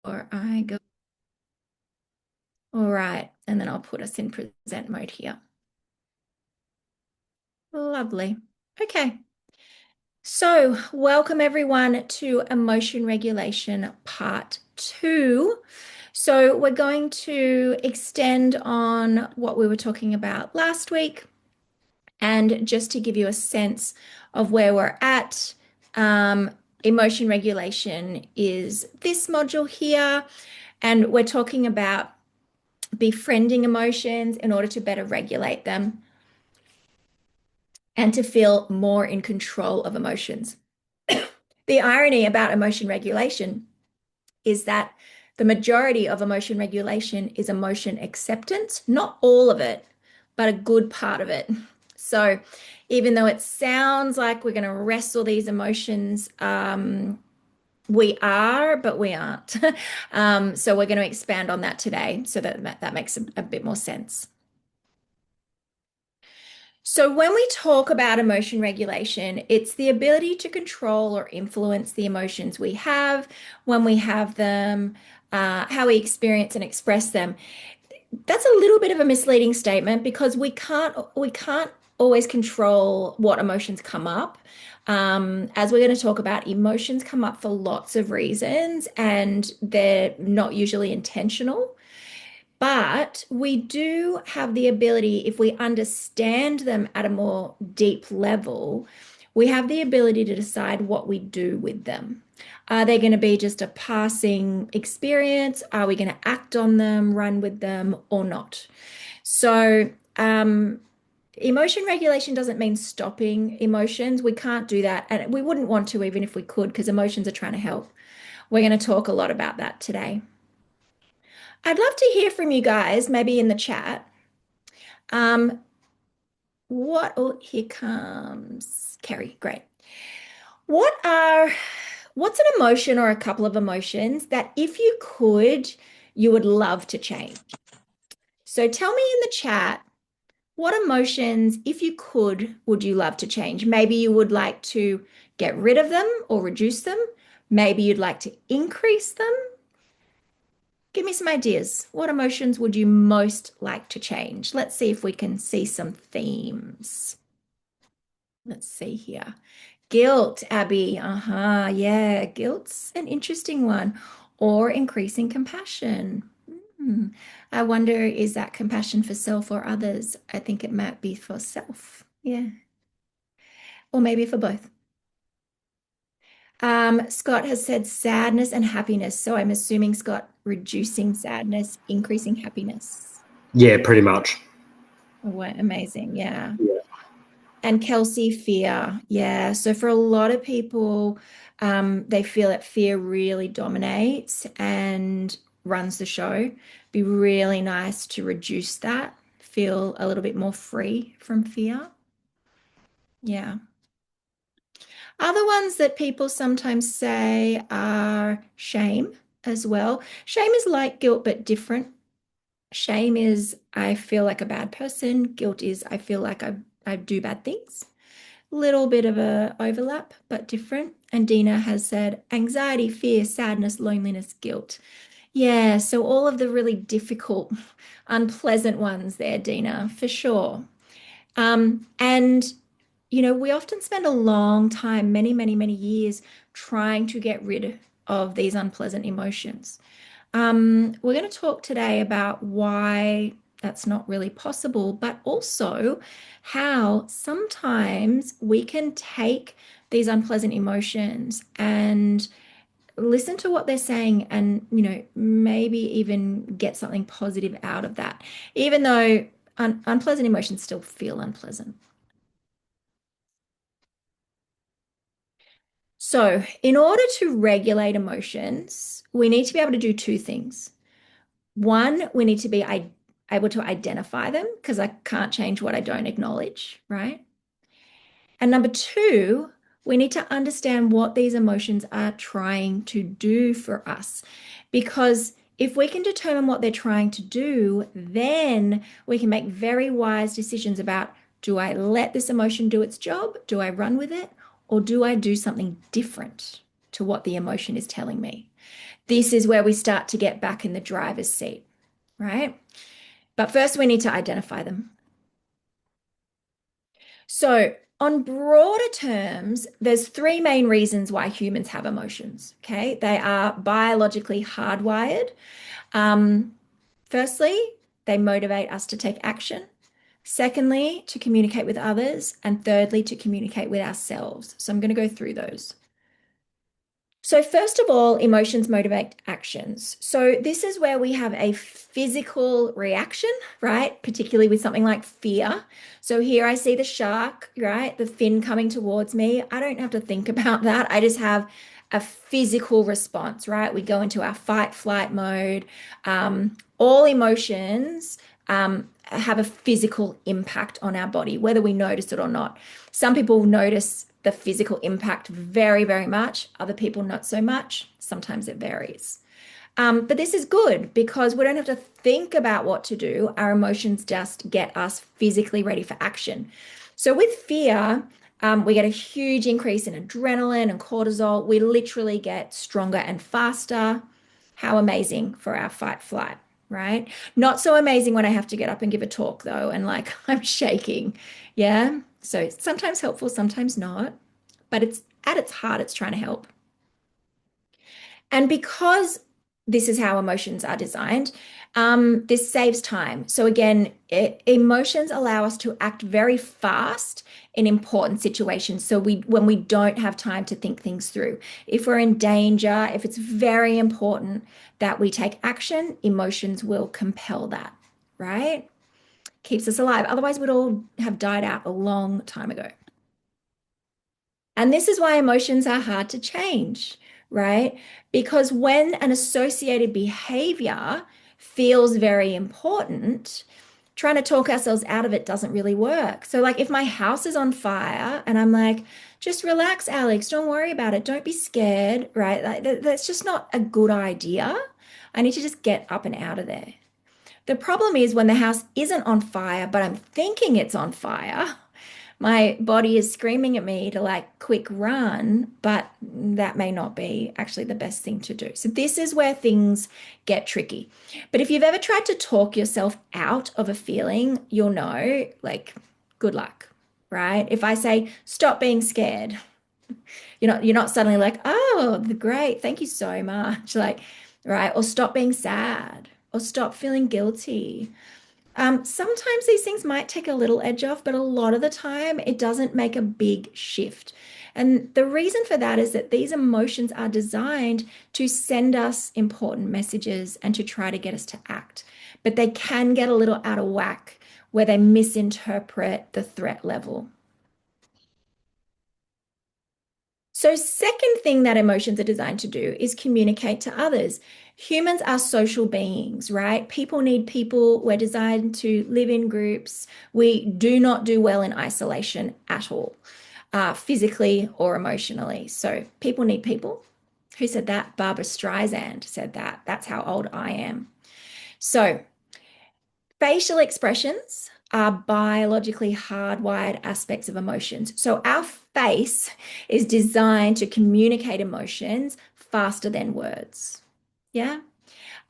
I go. All right, and then I'll put us in present mode here. Lovely. Okay. So, welcome everyone to Emotion Regulation Part 2. So, we're going to extend on what we were talking about last week. And just to give you a sense of where we're at, emotion regulation is this module here. And we're talking about befriending emotions in order to better regulate them and to feel more in control of emotions. The irony about emotion regulation is that the majority of emotion regulation is emotion acceptance, not all of it, but a good part of it. So even though it sounds like we're going to wrestle these emotions, we are, but we aren't. So we're going to expand on that today so that makes a bit more sense. So, when we talk about emotion regulation, it's the ability to control or influence the emotions we have when we have them, how we experience and express them. That's a little bit of a misleading statement because we can't always control what emotions come up. As we're going to talk about, emotions come up for lots of reasons and they're not usually intentional. But we do have the ability, if we understand them at a more deep level, we have the ability to decide what we do with them. Are they going to be just a passing experience? Are we going to act on them, run with them, or not? So, emotion regulation doesn't mean stopping emotions. We can't do that. And we wouldn't want to, even if we could, because emotions are trying to help. We're going to talk a lot about that today. I'd love to hear from you guys, maybe in the chat. Um, oh, here comes Kerry. Great. What are, what's an emotion or a couple of emotions that if you could, you would love to change? So tell me in the chat, what emotions, if you could, would you love to change? Maybe you would like to get rid of them or reduce them. Maybe you'd like to increase them. Give me some ideas. What emotions would you most like to change? Let's see if we can see some themes. Let's see here. Guilt, Abby. Yeah, guilt's an interesting one. Or increasing compassion. Hmm. I wonder, is that compassion for self or others? I think it might be for self. Yeah. Or maybe for both. Scott has said sadness and happiness. So I'm assuming, Scott, reducing sadness, increasing happiness. Yeah, pretty much. Amazing. Yeah. Yeah. And Kelsey, fear. Yeah. So for a lot of people, they feel that fear really dominates and runs the show. Be really nice to reduce that, feel a little bit more free from fear. Yeah. Other ones that people sometimes say are shame as well. Shame is like guilt, but different. Shame is I feel like a bad person. Guilt is I feel like I do bad things. Little bit of a overlap, but different. And Dina has said anxiety, fear, sadness, loneliness, guilt. Yeah, so all of the really difficult, unpleasant ones there, Dina, for sure. And we often spend a long time, many, many, many years, trying to get rid of these unpleasant emotions. We're going to talk today about why that's not really possible, but also how sometimes we can take these unpleasant emotions and listen to what they're saying and, maybe even get something positive out of that, even though unpleasant emotions still feel unpleasant. So, in order to regulate emotions, we need to be able to do two things. One, we need to be able to identify them because I can't change what I don't acknowledge, right? And number two, we need to understand what these emotions are trying to do for us. Because if we can determine what they're trying to do, then we can make very wise decisions about, do I let this emotion do its job? Do I run with it? Or do I do something different to what the emotion is telling me? this is where we start to get back in the driver's seat, right? But first, we need to identify them. So, on broader terms, there's three main reasons why humans have emotions. Okay, they are biologically hardwired. Um, Firstly, they motivate us to take action. Secondly, to communicate with others. And thirdly, to communicate with ourselves. So I'm going to go through those. So, first of all, emotions motivate actions. So, this is where we have a physical reaction, right? Particularly with something like fear. So, here I see the shark, right? The fin coming towards me. I don't have to think about that. I just have a physical response, right? We go into our fight flight mode. All emotions have a physical impact on our body, whether we notice it or not. Some people notice the physical impact very, very much. Other people, not so much. Sometimes it varies. But this is good because we don't have to think about what to do. Our emotions just get us physically ready for action. So with fear, we get a huge increase in adrenaline and cortisol. We literally get stronger and faster. How amazing for our fight flight, right? Not so amazing when I have to get up and give a talk though, and like I'm shaking. Yeah. So sometimes helpful, sometimes not, but it's at its heart, it's trying to help. And because this is how emotions are designed, this saves time. So again, emotions allow us to act very fast in important situations. So when we don't have time to think things through, if we're in danger, if it's very important that we take action, emotions will compel that, right? Keeps us alive. Otherwise, we'd all have died out a long time ago. And this is why emotions are hard to change, right? Because when an associated behavior feels very important, trying to talk ourselves out of it doesn't really work. So, like, if my house is on fire and I'm like, just relax, Alex, don't worry about it, don't be scared, right? That's just not a good idea. I need to just get up and out of there. The problem is when the house isn't on fire, but I'm thinking it's on fire, my body is screaming at me to like quick run, but that may not be actually the best thing to do. So this is where things get tricky. But if you've ever tried to talk yourself out of a feeling, you'll know, like, good luck, right? If I say, stop being scared, you're not suddenly like, oh, great, thank you so much. Like, right? Or stop being sad, or stop feeling guilty. Sometimes these things might take a little edge off, but a lot of the time it doesn't make a big shift. And the reason for that is that these emotions are designed to send us important messages and to try to get us to act. But they can get a little out of whack where they misinterpret the threat level. So, second thing that emotions are designed to do is communicate to others. Humans are social beings, right? People need people. We're designed to live in groups. We do not do well in isolation at all, physically or emotionally. So, people need people. Who said that? Barbara Streisand said that. That's how old I am. So, facial expressions are biologically hardwired aspects of emotions. So our face is designed to communicate emotions faster than words. Yeah.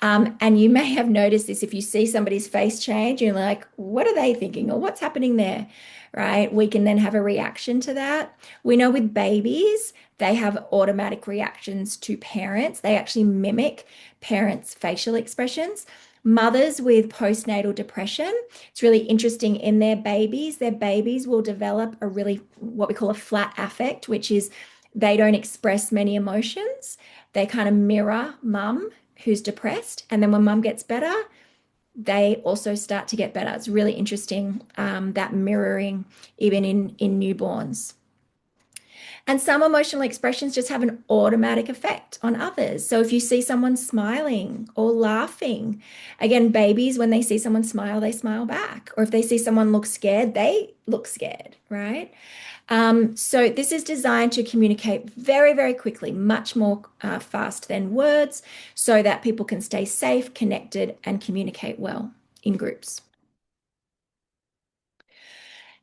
And you may have noticed this if you see somebody's face change, you're like, what are they thinking or what's happening there? Right? We can then have a reaction to that. We know with babies, they have automatic reactions to parents. They actually mimic parents' facial expressions. Mothers with postnatal depression, it's really interesting in their babies will develop a really what we call a flat affect, which is they don't express many emotions. They kind of mirror mum who's depressed. And then when mum gets better, they also start to get better. It's really interesting that mirroring even in newborns. And some emotional expressions just have an automatic effect on others. So if you see someone smiling or laughing, again, babies, when they see someone smile, they smile back. Or if they see someone look scared, they look scared, right? So this is designed to communicate very, very quickly, much more fast than words, so that people can stay safe, connected, and communicate well in groups.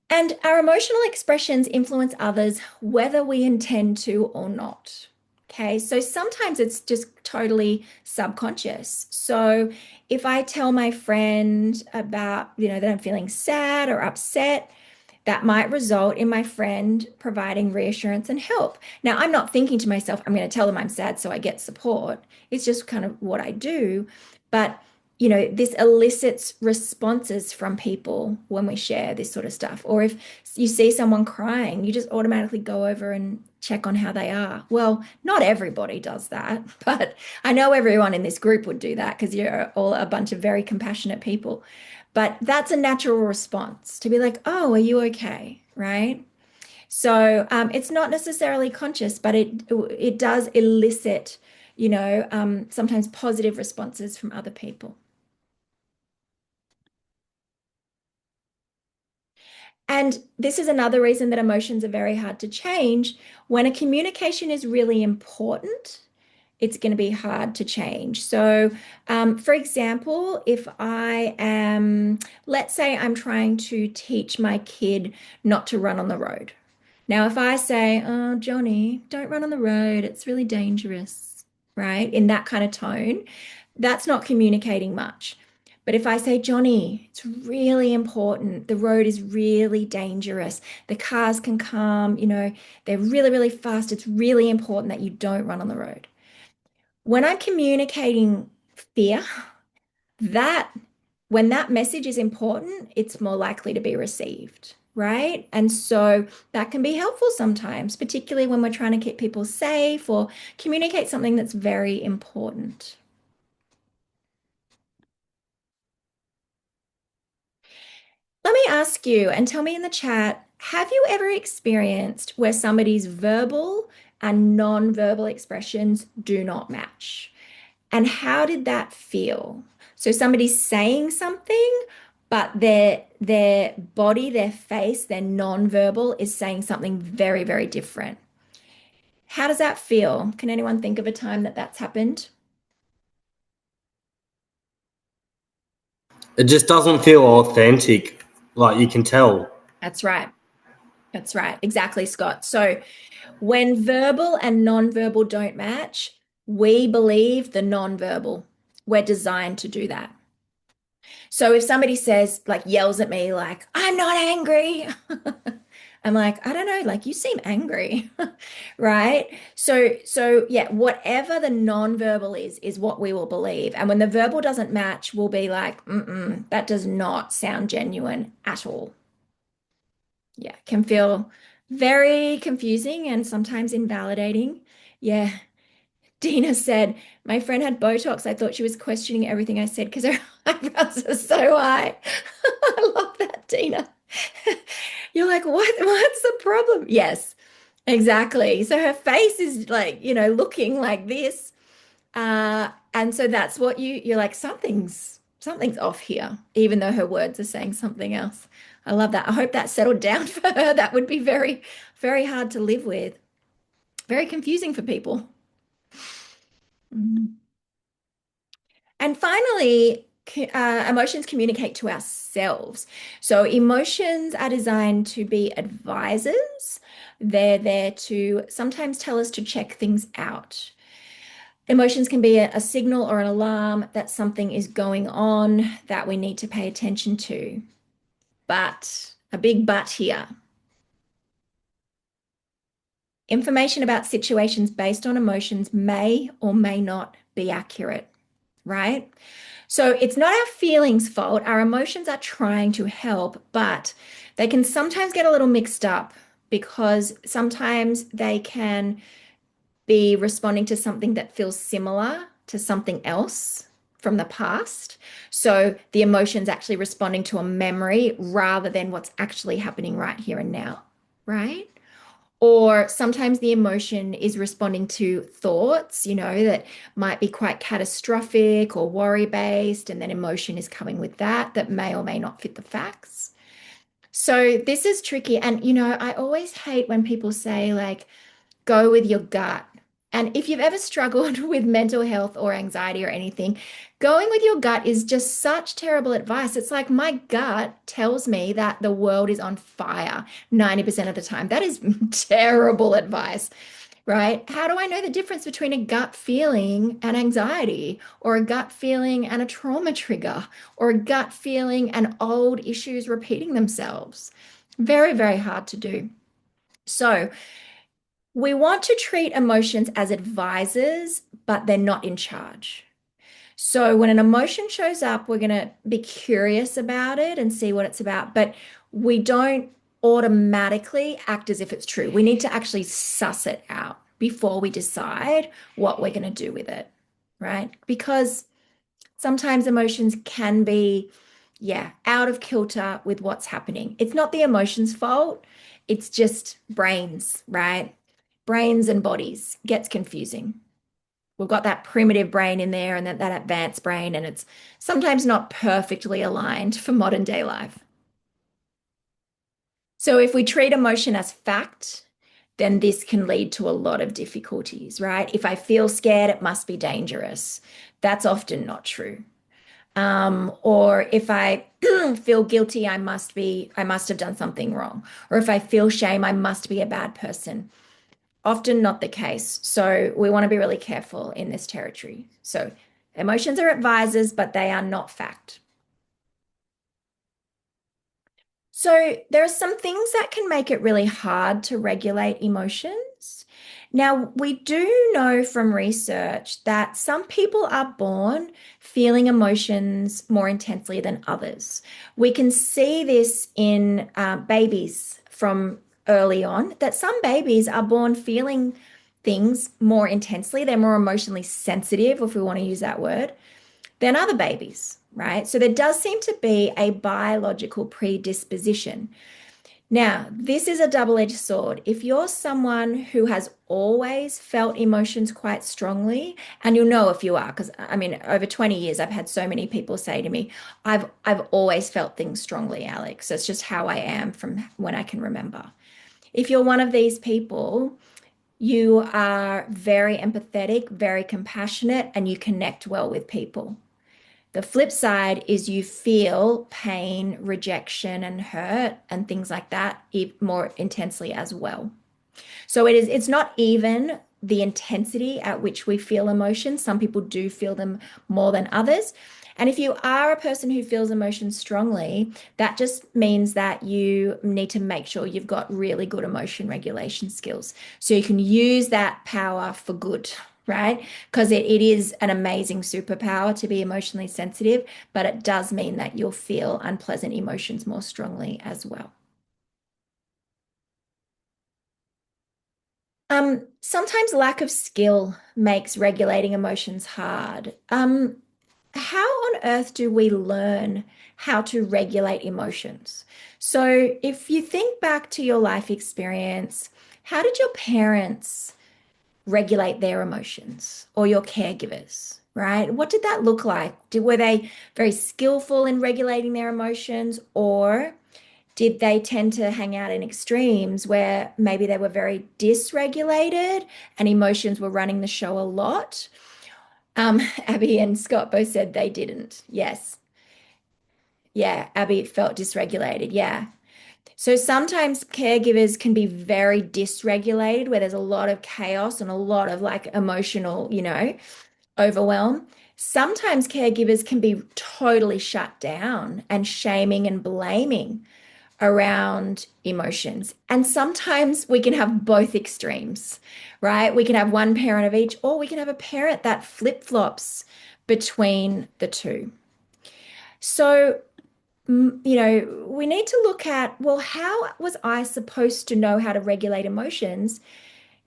And our emotional expressions influence others whether we intend to or not. Okay, so sometimes it's just totally subconscious. So if I tell my friend about, that I'm feeling sad or upset, that might result in my friend providing reassurance and help. Now, I'm not thinking to myself, I'm going to tell them I'm sad so I get support. It's just kind of what I do. But, this elicits responses from people when we share this sort of stuff. Or if you see someone crying, you just automatically go over and check on how they are. Well, not everybody does that, but I know everyone in this group would do that because you're all a bunch of very compassionate people. But that's a natural response to be like, oh, are you okay? Right? So it's not necessarily conscious, but it does elicit, sometimes positive responses from other people. And this is another reason that emotions are very hard to change. When a communication is really important, it's going to be hard to change. So, for example, if I am, let's say I'm trying to teach my kid not to run on the road. Now, if I say, oh, Johnny, don't run on the road, it's really dangerous, right? In that kind of tone, that's not communicating much. But if I say, Johnny, it's really important. The road is really dangerous. The cars can come, they're really, really fast. It's really important that you don't run on the road. When I'm communicating fear, that when that message is important, it's more likely to be received, right? And so that can be helpful sometimes, particularly when we're trying to keep people safe or communicate something that's very important. Let me ask you and tell me in the chat, have you ever experienced where somebody's verbal and non-verbal expressions do not match? And how did that feel? So somebody's saying something, but their body, their face, their nonverbal is saying something very, very different. How does that feel? Can anyone think of a time that that's happened? It just doesn't feel authentic. Like you can tell. That's right. That's right. Exactly, Scott. So when verbal and nonverbal don't match, we believe the nonverbal. We're designed to do that. So if somebody says, like, yells at me, like, I'm not angry, I'm like, I don't know, like, you seem angry, right? So yeah, whatever the nonverbal is what we will believe. And when the verbal doesn't match, we'll be like, that does not sound genuine at all. Yeah, can feel very confusing and sometimes invalidating. Yeah. Dina said, my friend had Botox. I thought she was questioning everything I said because her eyebrows are so high. I love that, Dina. You're like, what's the problem? Yes, exactly. So her face is like, looking like this. And so that's what you're like, something's off here, even though her words are saying something else. I love that. I hope that settled down for her. That would be very, very hard to live with. Very confusing for people. Mhm. And finally, emotions communicate to ourselves. So emotions are designed to be advisors. They're there to sometimes tell us to check things out. Emotions can be a signal or an alarm that something is going on that we need to pay attention to. But a big but here. Information about situations based on emotions may or may not be accurate, right? So it's not our feelings' fault. Our emotions are trying to help, but they can sometimes get a little mixed up because sometimes they can be responding to something that feels similar to something else from the past. So the emotion's actually responding to a memory rather than what's actually happening right here and now, right? Or sometimes the emotion is responding to thoughts, that might be quite catastrophic or worry based, and then emotion is coming with that may or may not fit the facts. So this is tricky. And, I always hate when people say, like, go with your gut. And if you've ever struggled with mental health or anxiety or anything, going with your gut is just such terrible advice. It's like my gut tells me that the world is on fire 90% of the time. That is terrible advice right? How do I know the difference between a gut feeling and anxiety, or a gut feeling and a trauma trigger, or a gut feeling and old issues repeating themselves? Very, very hard to do. So, we want to treat emotions as advisors, but they're not in charge. So when an emotion shows up, we're going to be curious about it and see what it's about, but we don't automatically act as if it's true. We need to actually suss it out before we decide what we're going to do with it, right? Because sometimes emotions can be, yeah, out of kilter with what's happening. It's not the emotion's fault, it's just brains, right? Brains and bodies gets confusing. We've got that primitive brain in there and that advanced brain, and it's sometimes not perfectly aligned for modern day life. So if we treat emotion as fact, then this can lead to a lot of difficulties, right? If I feel scared, it must be dangerous. That's often not true. Or if I feel guilty, I must have done something wrong. Or if I feel shame, I must be a bad person. Often not the case. So we want to be really careful in this territory. So emotions are advisors, but they are not fact. So there are some things that can make it really hard to regulate emotions. Now, we do know from research that some people are born feeling emotions more intensely than others. We can see this in babies from early on, that some babies are born feeling things more intensely. They're more emotionally sensitive, if we want to use that word, than other babies, right? So there does seem to be a biological predisposition. Now, this is a double-edged sword. If you're someone who has always felt emotions quite strongly, and you'll know if you are, because I mean, over 20 years, I've had so many people say to me, I've always felt things strongly, Alex. It's just how I am from when I can remember. If you're one of these people, you are very empathetic, very compassionate, and you connect well with people. The flip side is you feel pain, rejection, and hurt and things like that more intensely as well. So it's not even the intensity at which we feel emotions. Some people do feel them more than others. And if you are a person who feels emotions strongly, that just means that you need to make sure you've got really good emotion regulation skills. So you can use that power for good, right? Because it is an amazing superpower to be emotionally sensitive, but it does mean that you'll feel unpleasant emotions more strongly as well. Sometimes lack of skill makes regulating emotions hard. How on earth do we learn how to regulate emotions? So, if you think back to your life experience, how did your parents regulate their emotions or your caregivers, right? What did that look like? Were they very skillful in regulating their emotions, or did they tend to hang out in extremes where maybe they were very dysregulated and emotions were running the show a lot? Abby and Scott both said they didn't. Yes. Yeah. Abby felt dysregulated. Yeah. So sometimes caregivers can be very dysregulated, where there's a lot of chaos and a lot of like emotional, overwhelm. Sometimes caregivers can be totally shut down and shaming and blaming around emotions. And sometimes we can have both extremes, right? We can have one parent of each, or we can have a parent that flip-flops between the two. So, we need to look at, well, how was I supposed to know how to regulate emotions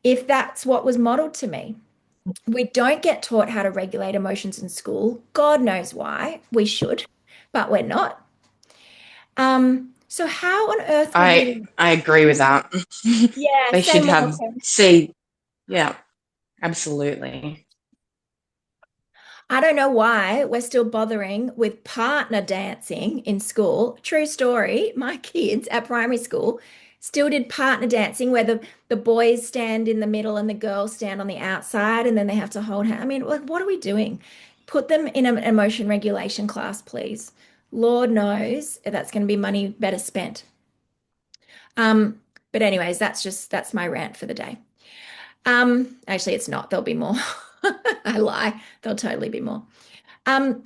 if that's what was modeled to me? We don't get taught how to regulate emotions in school. God knows why. We should, but we're not. So how on earth would I we? I agree with that. Yeah, They say should more, have Kim. see, yeah, absolutely. I don't know why we're still bothering with partner dancing in school. True story. My kids at primary school still did partner dancing where the boys stand in the middle and the girls stand on the outside and then they have to hold hands. I mean, like, what are we doing? Put them in an emotion regulation class, please. Lord knows that's going to be money better spent. But anyways, that's my rant for the day. Actually, it's not. There'll be more. I lie. There'll totally be more. Um,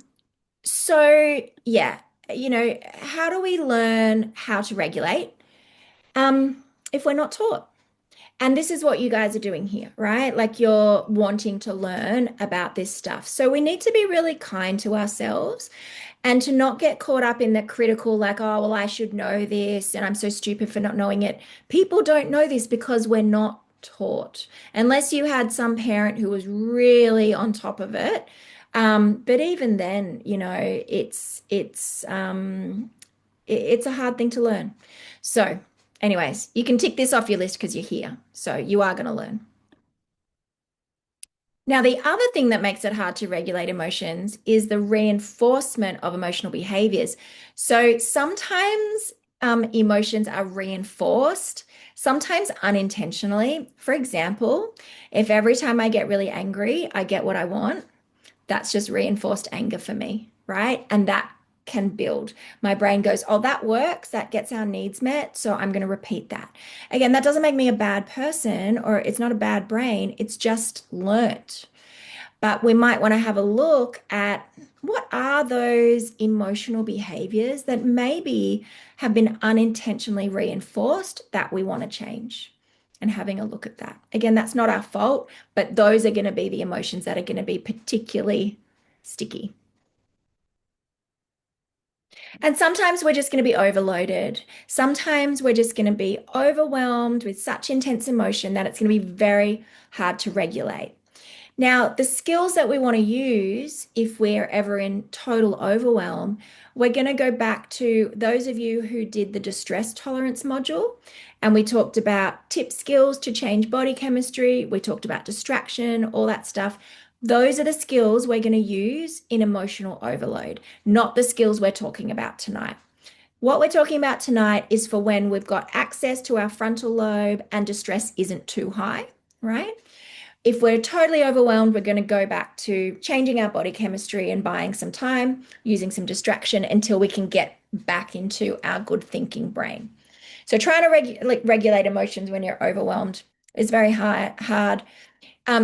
so yeah, how do we learn how to regulate if we're not taught? And this is what you guys are doing here, right? Like you're wanting to learn about this stuff. So we need to be really kind to ourselves and to not get caught up in the critical, like, oh, well, I should know this and I'm so stupid for not knowing it. People don't know this because we're not taught, unless you had some parent who was really on top of it. But even then, it's a hard thing to learn. So, anyways, you can tick this off your list because you're here. So you are going to learn. Now, the other thing that makes it hard to regulate emotions is the reinforcement of emotional behaviors. So sometimes emotions are reinforced, sometimes unintentionally. For example, if every time I get really angry, I get what I want, that's just reinforced anger for me, right? And that can build. My brain goes, oh, that works. That gets our needs met. So I'm going to repeat that. Again, that doesn't make me a bad person or it's not a bad brain. It's just learnt. But we might want to have a look at what are those emotional behaviors that maybe have been unintentionally reinforced that we want to change and having a look at that. Again, that's not our fault, but those are going to be the emotions that are going to be particularly sticky. And sometimes we're just going to be overloaded. Sometimes we're just going to be overwhelmed with such intense emotion that it's going to be very hard to regulate. Now, the skills that we want to use if we're ever in total overwhelm, we're going to go back to those of you who did the distress tolerance module, and we talked about tip skills to change body chemistry. We talked about distraction, all that stuff. Those are the skills we're going to use in emotional overload, not the skills we're talking about tonight. What we're talking about tonight is for when we've got access to our frontal lobe and distress isn't too high, right? If we're totally overwhelmed, we're going to go back to changing our body chemistry and buying some time, using some distraction until we can get back into our good thinking brain. So trying to regulate emotions when you're overwhelmed is very hard.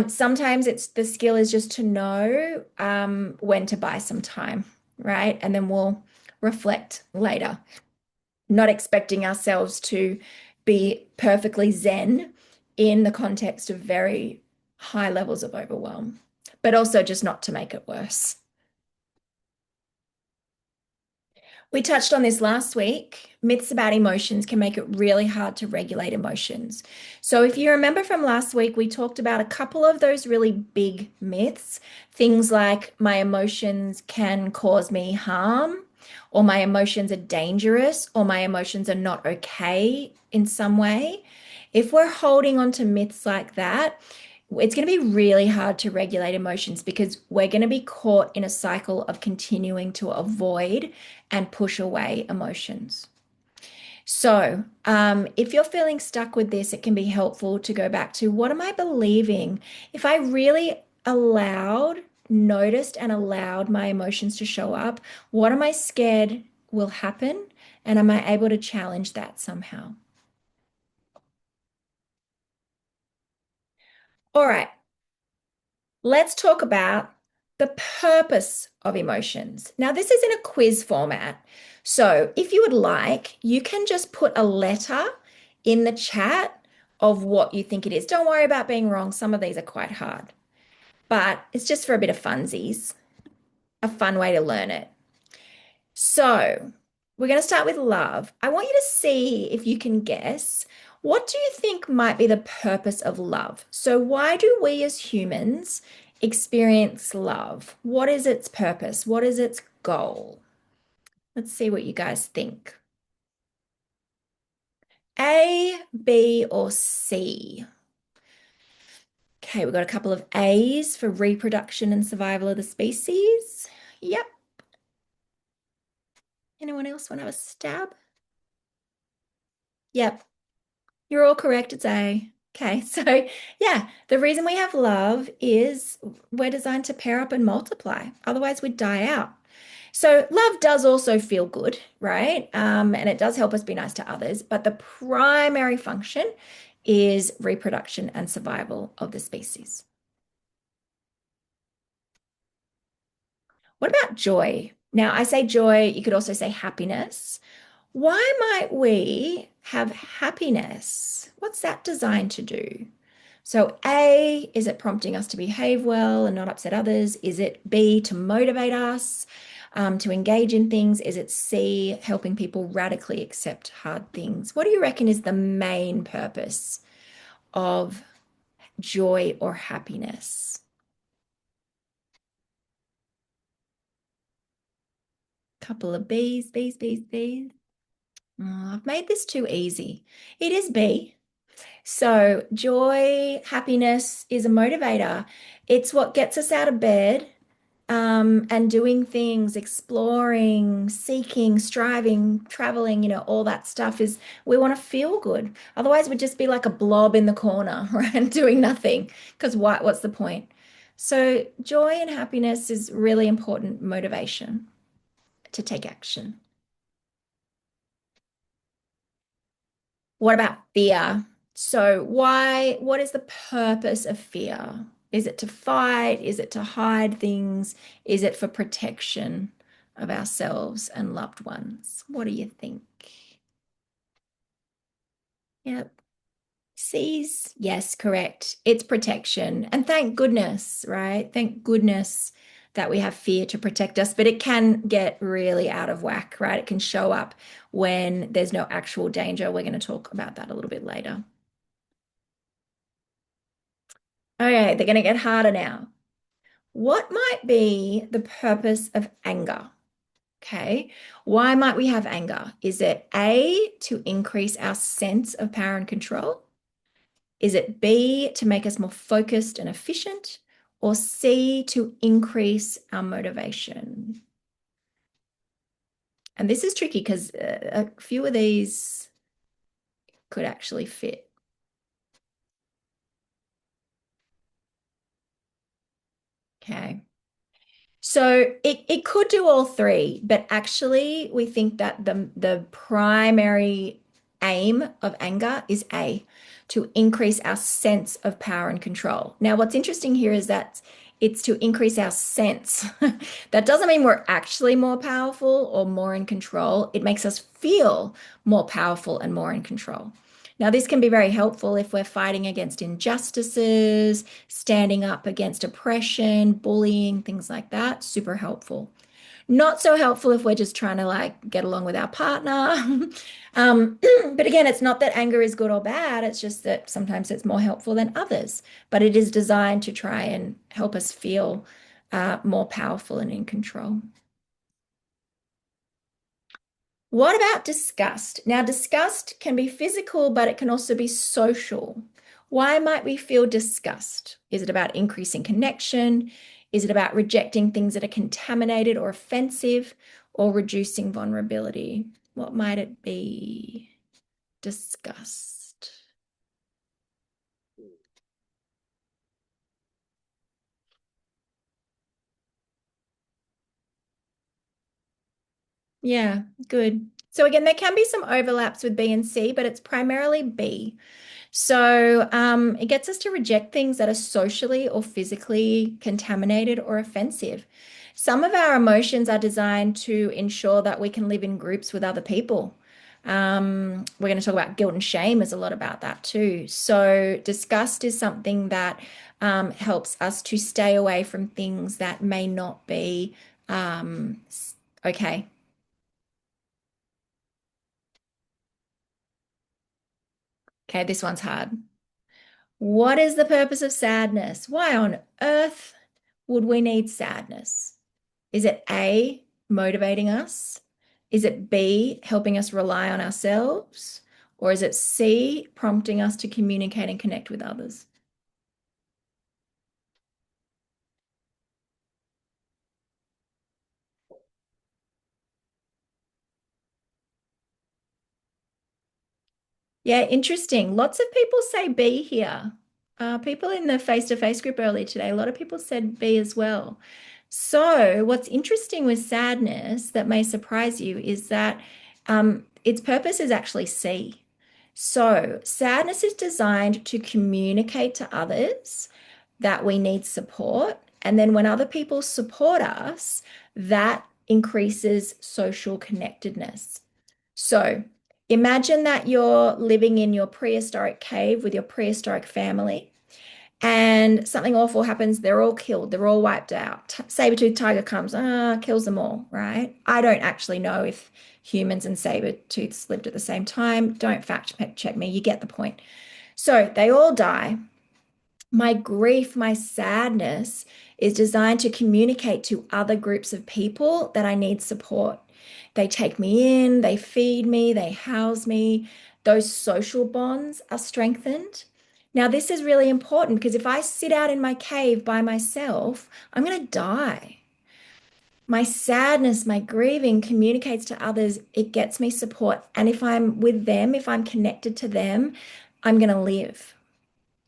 Sometimes the skill is just to know when to buy some time, right? And then we'll reflect later, not expecting ourselves to be perfectly zen in the context of very high levels of overwhelm, but also just not to make it worse. We touched on this last week. Myths about emotions can make it really hard to regulate emotions. So, if you remember from last week, we talked about a couple of those really big myths. Things like my emotions can cause me harm, or my emotions are dangerous, or my emotions are not okay in some way. If we're holding on to myths like that, it's going to be really hard to regulate emotions because we're going to be caught in a cycle of continuing to avoid and push away emotions. So, if you're feeling stuck with this, it can be helpful to go back to what am I believing? If I really noticed and allowed my emotions to show up, what am I scared will happen? And am I able to challenge that somehow? All right. Let's talk about the purpose of emotions. Now, this is in a quiz format. So, if you would like, you can just put a letter in the chat of what you think it is. Don't worry about being wrong. Some of these are quite hard, but it's just for a bit of funsies, a fun way to learn it. So, we're going to start with love. I want you to see if you can guess what do you think might be the purpose of love? So, why do we as humans experience love? What is its purpose? What is its goal? Let's see what you guys think. A, B, or C? Okay, we've got a couple of A's for reproduction and survival of the species. Yep. Anyone else want to have a stab? Yep. You're all correct. It's A. Okay, so yeah, the reason we have love is we're designed to pair up and multiply. Otherwise, we'd die out. So love does also feel good, right? And it does help us be nice to others. But the primary function is reproduction and survival of the species. What about joy? Now, I say joy, you could also say happiness. Why might we have happiness? What's that designed to do? So, A, is it prompting us to behave well and not upset others? Is it B, to motivate us to engage in things? Is it C, helping people radically accept hard things? What do you reckon is the main purpose of joy or happiness? Couple of B's, B's, B's, B's. Oh, I've made this too easy. It is B. So, joy, happiness is a motivator. It's what gets us out of bed and doing things, exploring, seeking, striving, traveling, all that stuff is we want to feel good. Otherwise, we'd just be like a blob in the corner, right? And doing nothing. Because what's the point? So, joy and happiness is really important motivation to take action. What about fear? So what is the purpose of fear? Is it to fight? Is it to hide things? Is it for protection of ourselves and loved ones? What do you think? Yep. C's, yes, correct. It's protection. And thank goodness, right? Thank goodness that we have fear to protect us, but it can get really out of whack, right? It can show up when there's no actual danger. We're going to talk about that a little bit later. Okay, they're going to get harder now. What might be the purpose of anger? Okay, why might we have anger? Is it A, to increase our sense of power and control? Is it B, to make us more focused and efficient? Or C, to increase our motivation? And this is tricky because a few of these could actually fit. Okay. So it could do all three, but actually we think that the primary aim of anger is A, to increase our sense of power and control. Now, what's interesting here is that it's to increase our sense. That doesn't mean we're actually more powerful or more in control. It makes us feel more powerful and more in control. Now, this can be very helpful if we're fighting against injustices, standing up against oppression, bullying, things like that. Super helpful. Not so helpful if we're just trying to like get along with our partner. But again, it's not that anger is good or bad. It's just that sometimes it's more helpful than others. But it is designed to try and help us feel more powerful and in control. What about disgust? Now, disgust can be physical, but it can also be social. Why might we feel disgust? Is it about increasing connection? Is it about rejecting things that are contaminated or offensive or reducing vulnerability? What might it be? Disgust. Yeah, good. So again, there can be some overlaps with B and C, but it's primarily B. So it gets us to reject things that are socially or physically contaminated or offensive. Some of our emotions are designed to ensure that we can live in groups with other people. We're going to talk about guilt and shame. There's a lot about that too. So disgust is something that helps us to stay away from things that may not be okay. Okay, this one's hard. What is the purpose of sadness? Why on earth would we need sadness? Is it A, motivating us? Is it B, helping us rely on ourselves? Or is it C, prompting us to communicate and connect with others? Yeah, interesting. Lots of people say B here. People in the face-to-face group earlier today, a lot of people said B as well. So, what's interesting with sadness that may surprise you is that its purpose is actually C. So, sadness is designed to communicate to others that we need support. And then when other people support us, that increases social connectedness. So, imagine that you're living in your prehistoric cave with your prehistoric family, and something awful happens. They're all killed, they're all wiped out. Saber-toothed tiger comes, kills them all, right? I don't actually know if humans and saber-tooths lived at the same time. Don't fact check me. You get the point. So they all die. My grief, my sadness is designed to communicate to other groups of people that I need support. They take me in, they feed me, they house me. Those social bonds are strengthened. Now, this is really important because if I sit out in my cave by myself, I'm going to die. My sadness, my grieving communicates to others, it gets me support. And if I'm with them, if I'm connected to them, I'm going to live.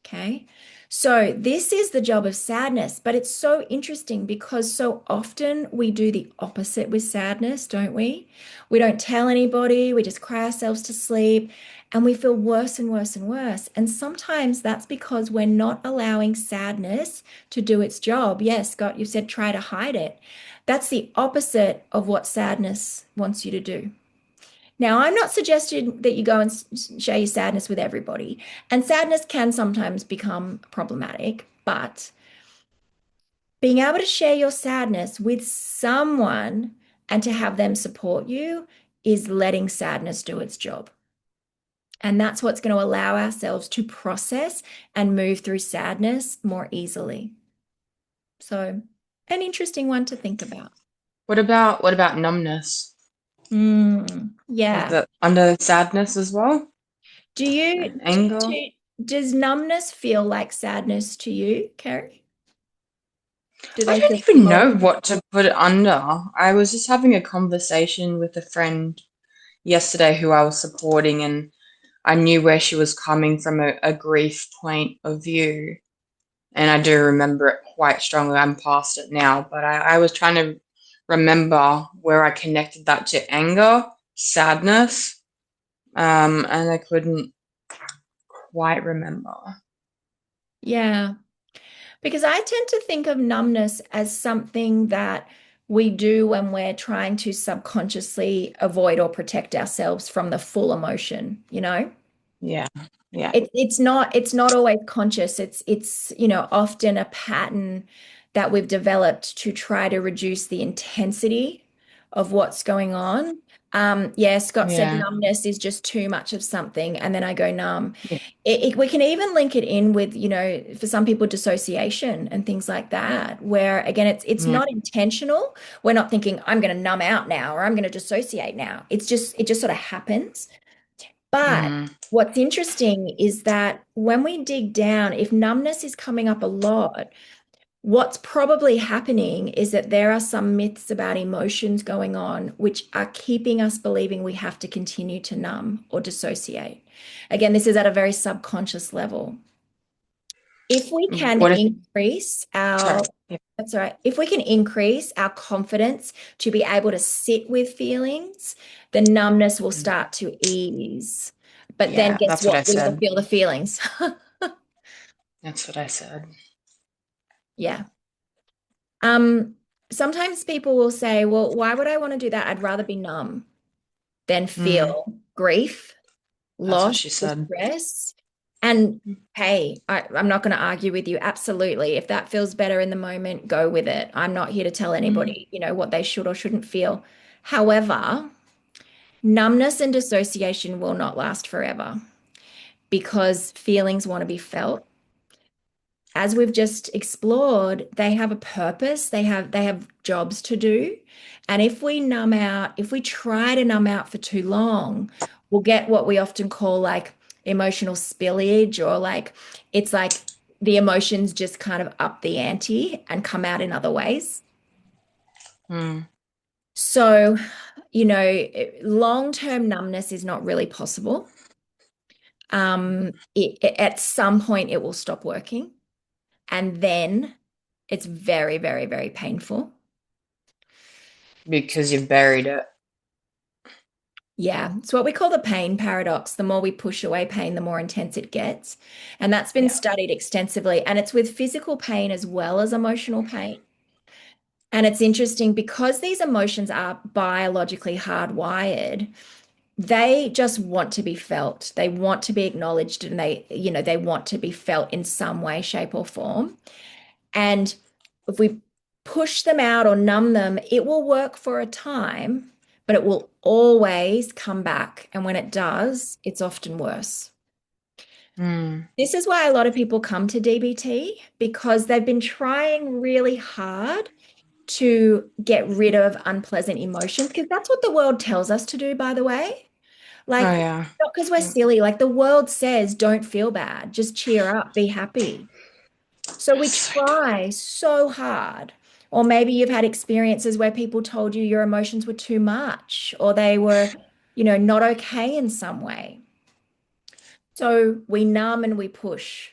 Okay. So this is the job of sadness, but it's so interesting because so often we do the opposite with sadness, don't we? We don't tell anybody, we just cry ourselves to sleep, and we feel worse and worse and worse. And sometimes that's because we're not allowing sadness to do its job. Yes, Scott, you said try to hide it. That's the opposite of what sadness wants you to do. Now, I'm not suggesting that you go and share your sadness with everybody. And sadness can sometimes become problematic, but being able to share your sadness with someone and to have them support you is letting sadness do its job. And that's what's going to allow ourselves to process and move through sadness more easily. So, an interesting one to think about. What about numbness? Is Yeah. that under sadness as well? Do you, And anger? does numbness feel like sadness to you, Carrie? Do I they don't feel even similar? know what to put it under. I was just having a conversation with a friend yesterday who I was supporting, and I knew where she was coming from a grief point of view. And I do remember it quite strongly. I'm past it now, but I was trying to remember where I connected that to anger, sadness, and I couldn't quite remember. Yeah, because I tend to think of numbness as something that we do when we're trying to subconsciously avoid or protect ourselves from the full emotion, you know? Yeah, yeah, It's not always conscious. It's often a pattern that we've developed to try to reduce the intensity of what's going on. Yeah, Scott said yeah, numbness is just too much of something, and then I go numb. yeah. We can even link it in with, for some people, dissociation and things like that, where again, it's Yeah. not intentional. We're not thinking, I'm going to numb out now or I'm going to dissociate now. It just sort of happens. But Mm, what's interesting is that when we dig down, if numbness is coming up a lot, what's probably happening is that there are some myths about emotions going on which are keeping us believing we have to continue to numb or dissociate. Again, this is at a very subconscious level. If we can what if, increase sorry. our, Yeah. that's all right. If we can increase our confidence to be able to sit with feelings, the numbness will start to ease. But then Yeah, guess that's what I what? We will said. feel the feelings. That's what I said. Yeah. Um, Sometimes people will say, well, why would I want to do that? I'd rather be numb than Mm, feel grief, that's what loss, she said. distress. And hey, I'm not going to argue with you. Absolutely. If that feels better in the moment, go with it. I'm not here to tell Mm, anybody, what they should or shouldn't feel. However, numbness and dissociation will not last forever because feelings want to be felt. As we've just explored, they have a purpose, they have jobs to do. And if we numb out, if we try to numb out for too long, we'll get what we often call like emotional spillage, or like it's like the emotions just kind of up the ante and come out in other ways. mm. So, long-term numbness is not really possible. At some point it will stop working, and then it's very, very, very painful. Because you've buried it. Yeah, it's what we call the pain paradox. The more we push away pain, the more intense it gets. And that's been Yeah. studied extensively. And it's with physical pain as well as emotional pain. And it's interesting because these emotions are biologically hardwired, they just want to be felt. They want to be acknowledged and they want to be felt in some way, shape, or form. And if we push them out or numb them, it will work for a time, but it will always come back. And when it does, it's often worse. Mm. This is why a lot of people come to DBT because they've been trying really hard to get rid of unpleasant emotions because that's what the world tells us to do, by the way. Oh Like, yeah. not because we're Yeah. silly, like the world says, don't feel bad, just cheer up, be happy. So we So true. try so hard. Or maybe you've had experiences where people told you your emotions were too much or they were, not okay in some way. So we numb and we push.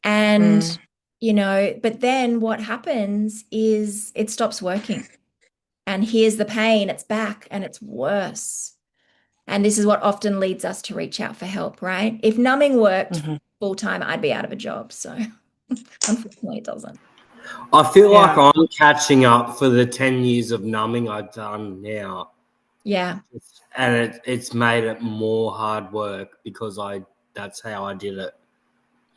And, Mm. but then what happens is it stops working. And here's the pain, it's back and it's worse. And this is what often leads us to reach out for help, right? If numbing worked Hmm. full time, I'd be out of a job. So unfortunately, it doesn't. I feel like Yeah. I'm catching up for the 10 years of numbing I've done now. Yeah. And it's made it more hard work because that's how I did it.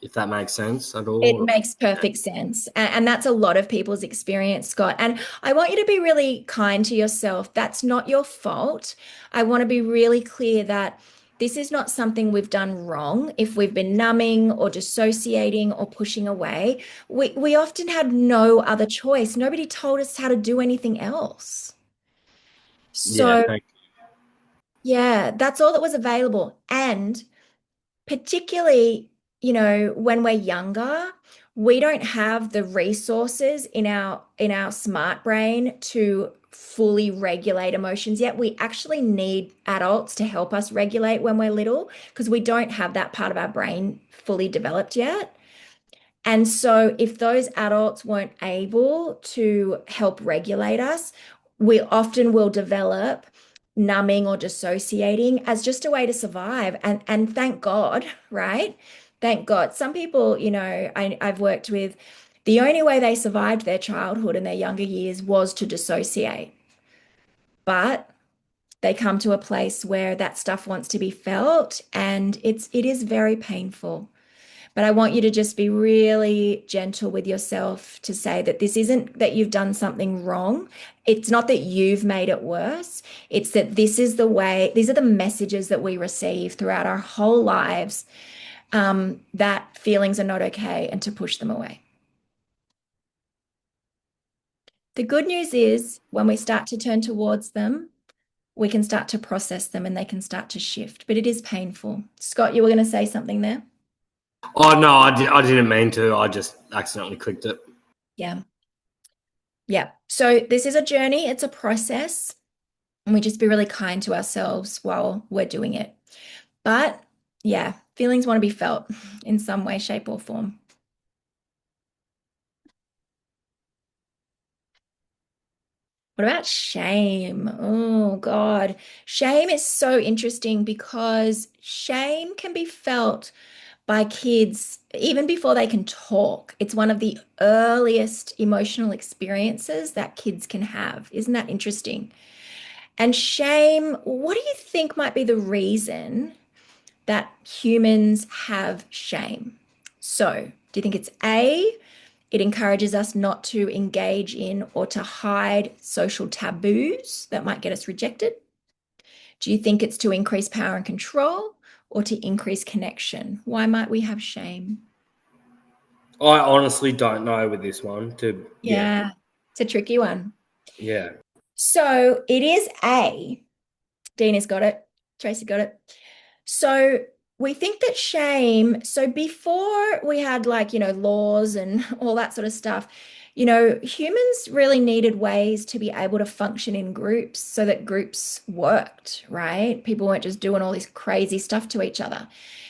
If that makes sense at It all. makes perfect sense. And that's a lot of people's experience, Scott. And I want you to be really kind to yourself. That's not your fault. I want to be really clear that this is not something we've done wrong. If we've been numbing or dissociating or pushing away, we often had no other choice. Nobody told us how to do anything else. Yeah, So, thank yeah, that's all that was available. And particularly, when we're younger, we don't have the resources in our smart brain to fully regulate emotions yet. We actually need adults to help us regulate when we're little because we don't have that part of our brain fully developed yet. And so if those adults weren't able to help regulate us, we often will develop numbing or dissociating as just a way to survive. And thank God, right? Thank God. Some people, I've worked with, the only way they survived their childhood and their younger years was to dissociate. But they come to a place where that stuff wants to be felt and it is very painful. But I want you to just be really gentle with yourself to say that this isn't that you've done something wrong. It's not that you've made it worse. It's that this is the way, these are the messages that we receive throughout our whole lives, that feelings are not okay and to push them away. The good news is when we start to turn towards them, we can start to process them and they can start to shift, but it is painful. Scott, you were going to say something there? Oh no, I didn't mean to. I just accidentally clicked it. Yeah. Yeah. So this is a journey, it's a process, and we just be really kind to ourselves while we're doing it. But yeah, feelings want to be felt in some way, shape, or form. What about shame? Oh God. Shame is so interesting because shame can be felt by kids even before they can talk. It's one of the earliest emotional experiences that kids can have. Isn't that interesting? And shame, what do you think might be the reason that humans have shame? So, do you think it's A, it encourages us not to engage in or to hide social taboos that might get us rejected? Do you think it's to increase power and control or to increase connection? Why might we have shame? I honestly don't know with this one. Yeah, Yeah, it's a tricky one. yeah. So it is A. Dina's got it. Tracy got it. So we think that shame, so before we had like, laws and all that sort of stuff, humans really needed ways to be able to function in groups so that groups worked, right? People weren't just doing all this crazy stuff to each other.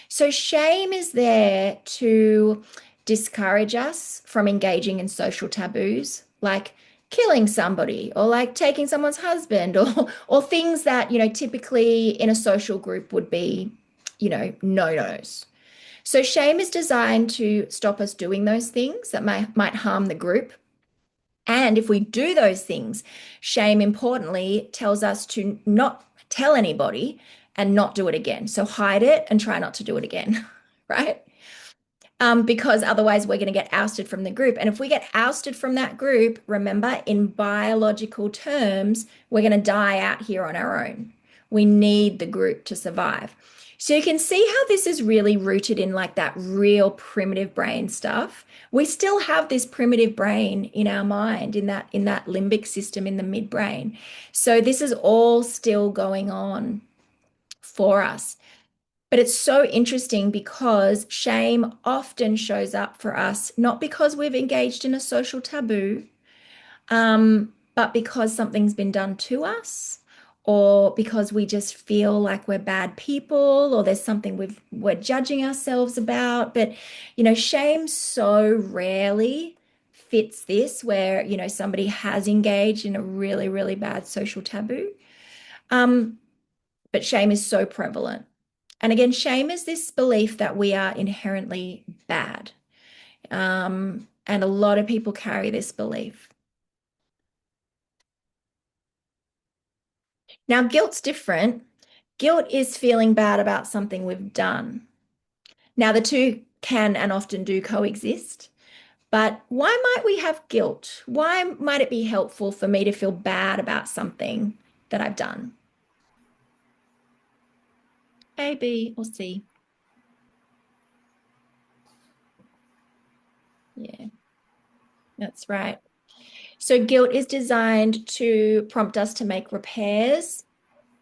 So shame is there to discourage us from engaging in social taboos, like killing somebody or like taking someone's husband or things that, typically in a social group would be, no-nos. So shame is designed to stop us doing those things that might harm the group. And if we do those things, shame importantly tells us to not tell anybody and not do it again. So hide it and try not to do it again, right? Because otherwise we're going to get ousted from the group. And if we get ousted from that group, remember, in biological terms, we're going to die out here on our own. We need the group to survive. So you can see how this is really rooted in like that real primitive brain stuff. We still have this primitive brain in our mind, in that limbic system in the midbrain. So this is all still going on for us. But it's so interesting because shame often shows up for us, not because we've engaged in a social taboo, but because something's been done to us, or because we just feel like we're bad people, or there's something we're judging ourselves about. But, shame so rarely fits this where, somebody has engaged in a really, really bad social taboo. But shame is so prevalent. And again, shame is this belief that we are inherently bad. And a lot of people carry this belief. Now, guilt's different. Guilt is feeling bad about something we've done. Now, the two can and often do coexist. But why might we have guilt? Why might it be helpful for me to feel bad about something that I've done? A, B, or C? Yeah, that's right. So guilt is designed to prompt us to make repairs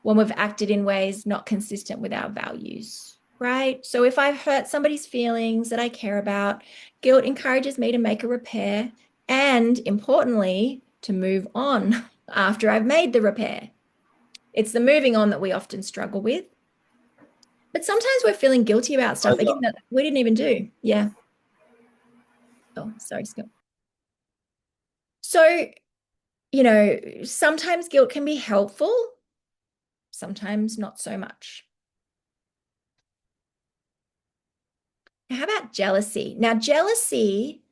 when we've acted in ways not consistent with our values, right? So if I've hurt somebody's feelings that I care about, guilt encourages me to make a repair and, importantly, to move on after I've made the repair. It's the moving on that we often struggle with. But sometimes we're feeling guilty about stuff again that we didn't even do. Yeah. Oh, sorry, Scott. So, sometimes guilt can be helpful, sometimes not so much. Now, how about jealousy? Now, jealousy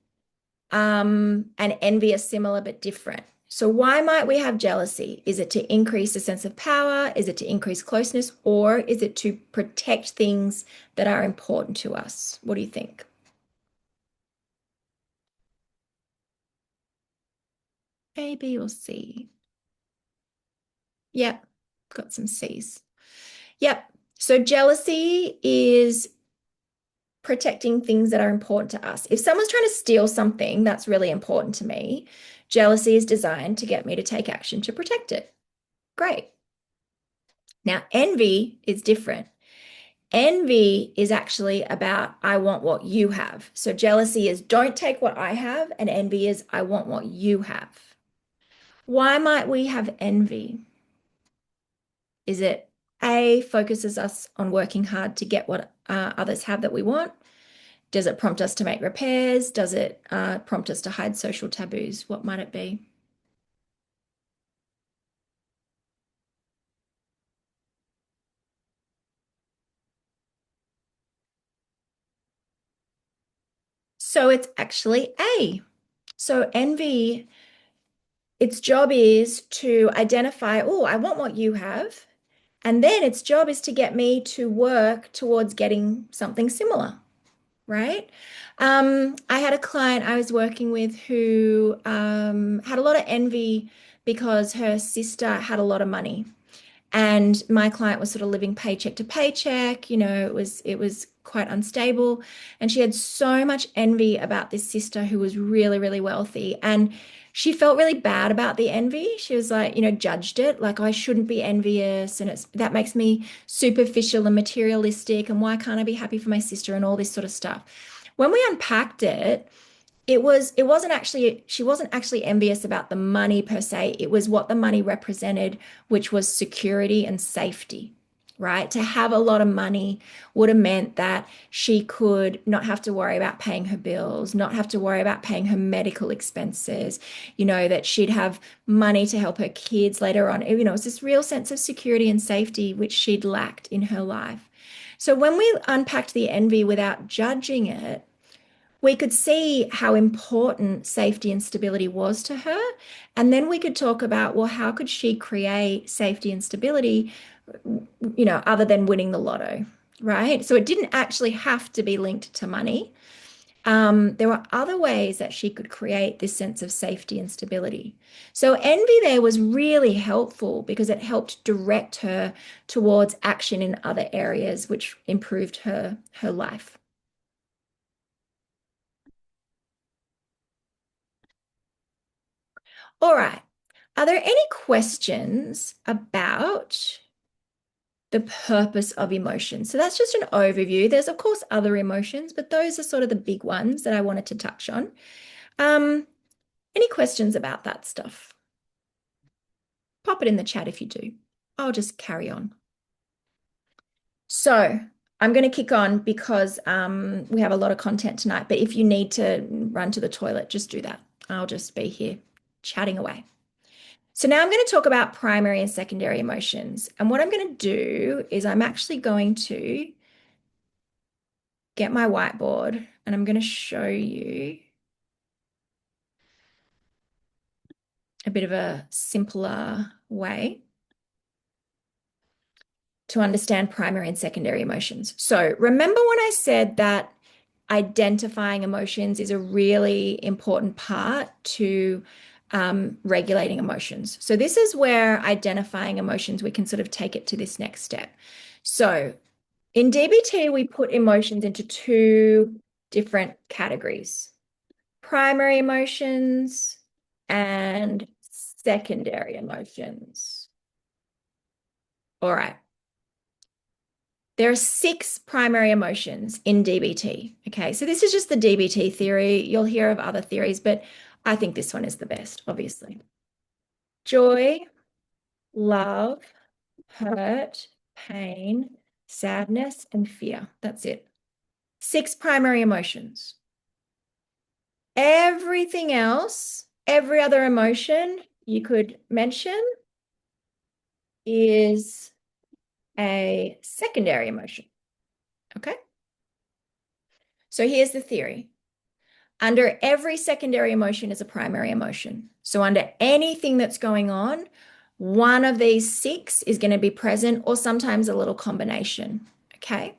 and envy are similar but different. So why might we have jealousy? Is it to increase a sense of power? Is it to increase closeness? Or is it to protect things that are important to us? What do you think? A, B, or C? Yep, got some C's. Yep. So jealousy is protecting things that are important to us. If someone's trying to steal something that's really important to me, jealousy is designed to get me to take action to protect it. Great. Now, envy is different. Envy is actually about, I want what you have. So jealousy is, don't take what I have, and envy is, I want what you have. Why might we have envy? Is it A, focuses us on working hard to get what others have that we want? Does it prompt us to make repairs? Does it prompt us to hide social taboos? What might it be? So it's actually A. So envy, its job is to identify, oh, I want what you have. And then its job is to get me to work towards getting something similar, right? I had a client I was working with who had a lot of envy because her sister had a lot of money. And my client was sort of living paycheck to paycheck, it was quite unstable. And she had so much envy about this sister who was really, really wealthy. And she felt really bad about the envy. She was like, judged it, like I shouldn't be envious, and that makes me superficial and materialistic, and why can't I be happy for my sister and all this sort of stuff. When we unpacked it, it wasn't actually, she wasn't actually envious about the money per se. It was what the money represented, which was security and safety, right? To have a lot of money would have meant that she could not have to worry about paying her bills, not have to worry about paying her medical expenses, that she'd have money to help her kids later on. It's this real sense of security and safety which she'd lacked in her life. So when we unpacked the envy without judging it, we could see how important safety and stability was to her. And then we could talk about, well, how could she create safety and stability, other than winning the lotto, right? So it didn't actually have to be linked to money. There were other ways that she could create this sense of safety and stability. So envy there was really helpful because it helped direct her towards action in other areas, which improved her life. All right. Are there any questions about the purpose of emotion? So that's just an overview. There's, of course, other emotions, but those are sort of the big ones that I wanted to touch on. Any questions about that stuff? Pop it in the chat if you do. I'll just carry on. So I'm going to kick on because we have a lot of content tonight, but if you need to run to the toilet, just do that. I'll just be here chatting away. So now I'm going to talk about primary and secondary emotions. And what I'm going to do is I'm actually going to get my whiteboard and I'm going to show you a bit of a simpler way to understand primary and secondary emotions. So remember when I said that identifying emotions is a really important part to regulating emotions. So this is where identifying emotions, we can sort of take it to this next step. So in DBT, we put emotions into two different categories: primary emotions and secondary emotions. All right. There are 6 primary emotions in DBT. Okay, so this is just the DBT theory. You'll hear of other theories, but I think this one is the best, obviously. Joy, love, hurt, pain, sadness, and fear. That's it. 6 primary emotions. Everything else, every other emotion you could mention is a secondary emotion. Okay? So here's the theory. Under every secondary emotion is a primary emotion. So under anything that's going on, one of these 6 is going to be present, or sometimes a little combination. Okay?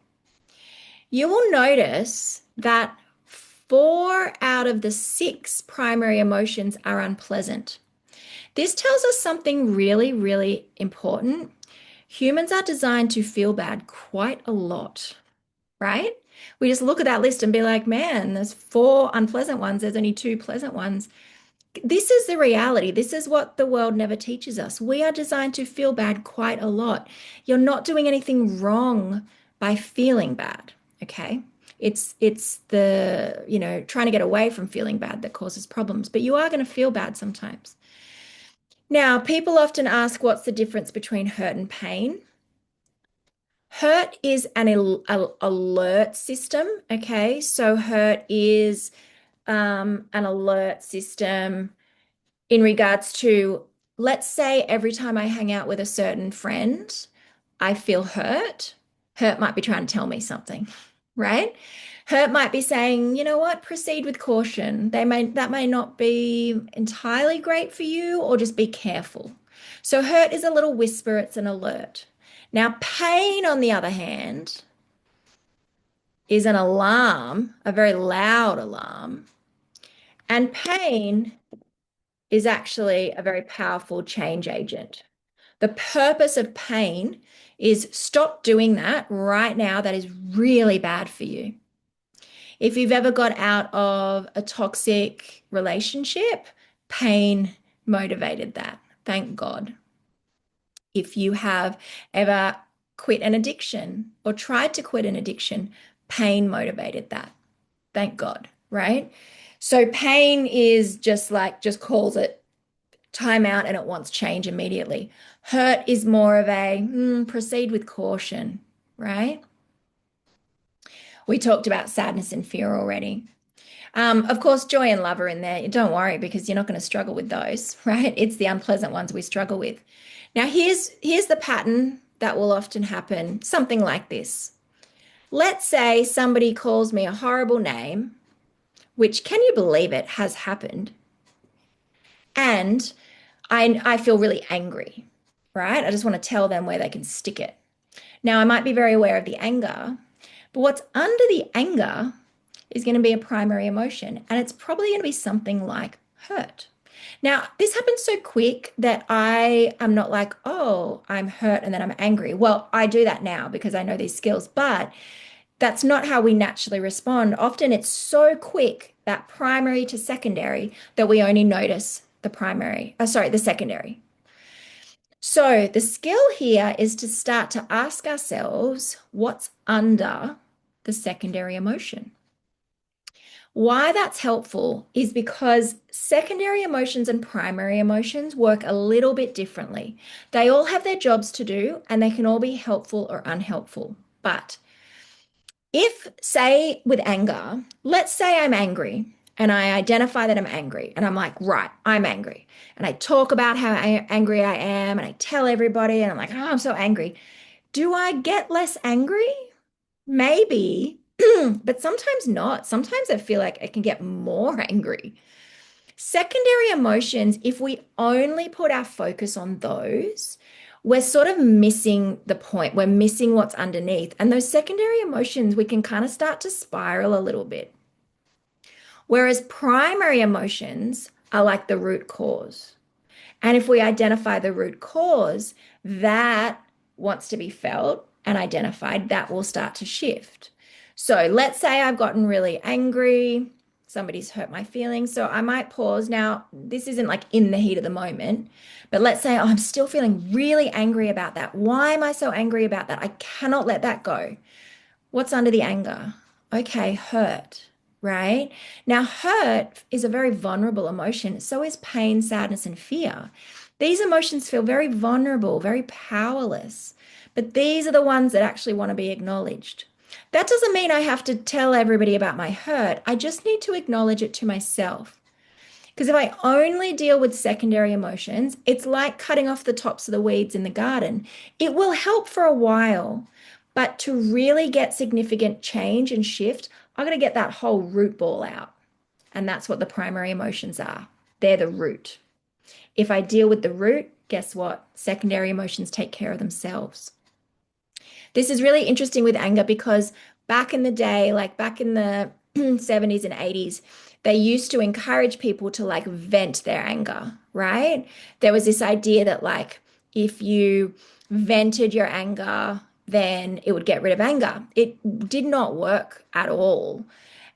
You will notice that 4 out of the 6 primary emotions are unpleasant. This tells us something really, really important. Humans are designed to feel bad quite a lot, right? We just look at that list and be like, man, there's 4 unpleasant ones. There's only 2 pleasant ones. This is the reality. This is what the world never teaches us. We are designed to feel bad quite a lot. You're not doing anything wrong by feeling bad, okay? It's the, trying to get away from feeling bad that causes problems, but you are going to feel bad sometimes. Now, people often ask, what's the difference between hurt and pain? Hurt is an alert system, okay? So hurt is an alert system in regards to, let's say every time I hang out with a certain friend, I feel hurt. Hurt might be trying to tell me something, right? Hurt might be saying, you know what, proceed with caution. That may not be entirely great for you, or just be careful. So hurt is a little whisper, it's an alert. Now, pain, on the other hand, is an alarm, a very loud alarm. And pain is actually a very powerful change agent. The purpose of pain is stop doing that right now. That is really bad for you. If you've ever got out of a toxic relationship, pain motivated that. Thank God. If you have ever quit an addiction or tried to quit an addiction, pain motivated that. Thank God, right? So pain is just calls it time out and it wants change immediately. Hurt is more of a proceed with caution, right? We talked about sadness and fear already. Of course, joy and love are in there. Don't worry because you're not going to struggle with those, right? It's the unpleasant ones we struggle with. Now, here's the pattern that will often happen, something like this. Let's say somebody calls me a horrible name, which, can you believe it, has happened? And I feel really angry, right? I just want to tell them where they can stick it. Now, I might be very aware of the anger, but what's under the anger is going to be a primary emotion, and it's probably going to be something like hurt. Now, this happens so quick that I am not like, oh, I'm hurt and then I'm angry. Well, I do that now because I know these skills, but that's not how we naturally respond. Often it's so quick, that primary to secondary, that we only notice the secondary. So the skill here is to start to ask ourselves what's under the secondary emotion. Why that's helpful is because secondary emotions and primary emotions work a little bit differently. They all have their jobs to do and they can all be helpful or unhelpful. But if, say, with anger, let's say I'm angry and I identify that I'm angry and I'm like, right, I'm angry. And I talk about how angry I am and I tell everybody and I'm like, oh, I'm so angry. Do I get less angry? Maybe, but sometimes not. Sometimes I feel like I can get more angry. Secondary emotions, if we only put our focus on those, we're sort of missing the point. We're missing what's underneath. And those secondary emotions, we can kind of start to spiral a little bit. Whereas primary emotions are like the root cause. And if we identify the root cause, that wants to be felt and identified, that will start to shift. So let's say I've gotten really angry, somebody's hurt my feelings. So I might pause. Now, this isn't like in the heat of the moment, but let's say, oh, I'm still feeling really angry about that. Why am I so angry about that? I cannot let that go. What's under the anger? Okay, hurt, right? Now, hurt is a very vulnerable emotion. So is pain, sadness, and fear. These emotions feel very vulnerable, very powerless, but these are the ones that actually want to be acknowledged. That doesn't mean I have to tell everybody about my hurt. I just need to acknowledge it to myself. Because if I only deal with secondary emotions, it's like cutting off the tops of the weeds in the garden. It will help for a while, but to really get significant change and shift, I'm going to get that whole root ball out. And that's what the primary emotions are. They're the root. If I deal with the root, guess what? Secondary emotions take care of themselves. This is really interesting with anger because back in the day, like back in the 70s and 80s, they used to encourage people to like vent their anger, right? There was this idea that like if you vented your anger, then it would get rid of anger. It did not work at all.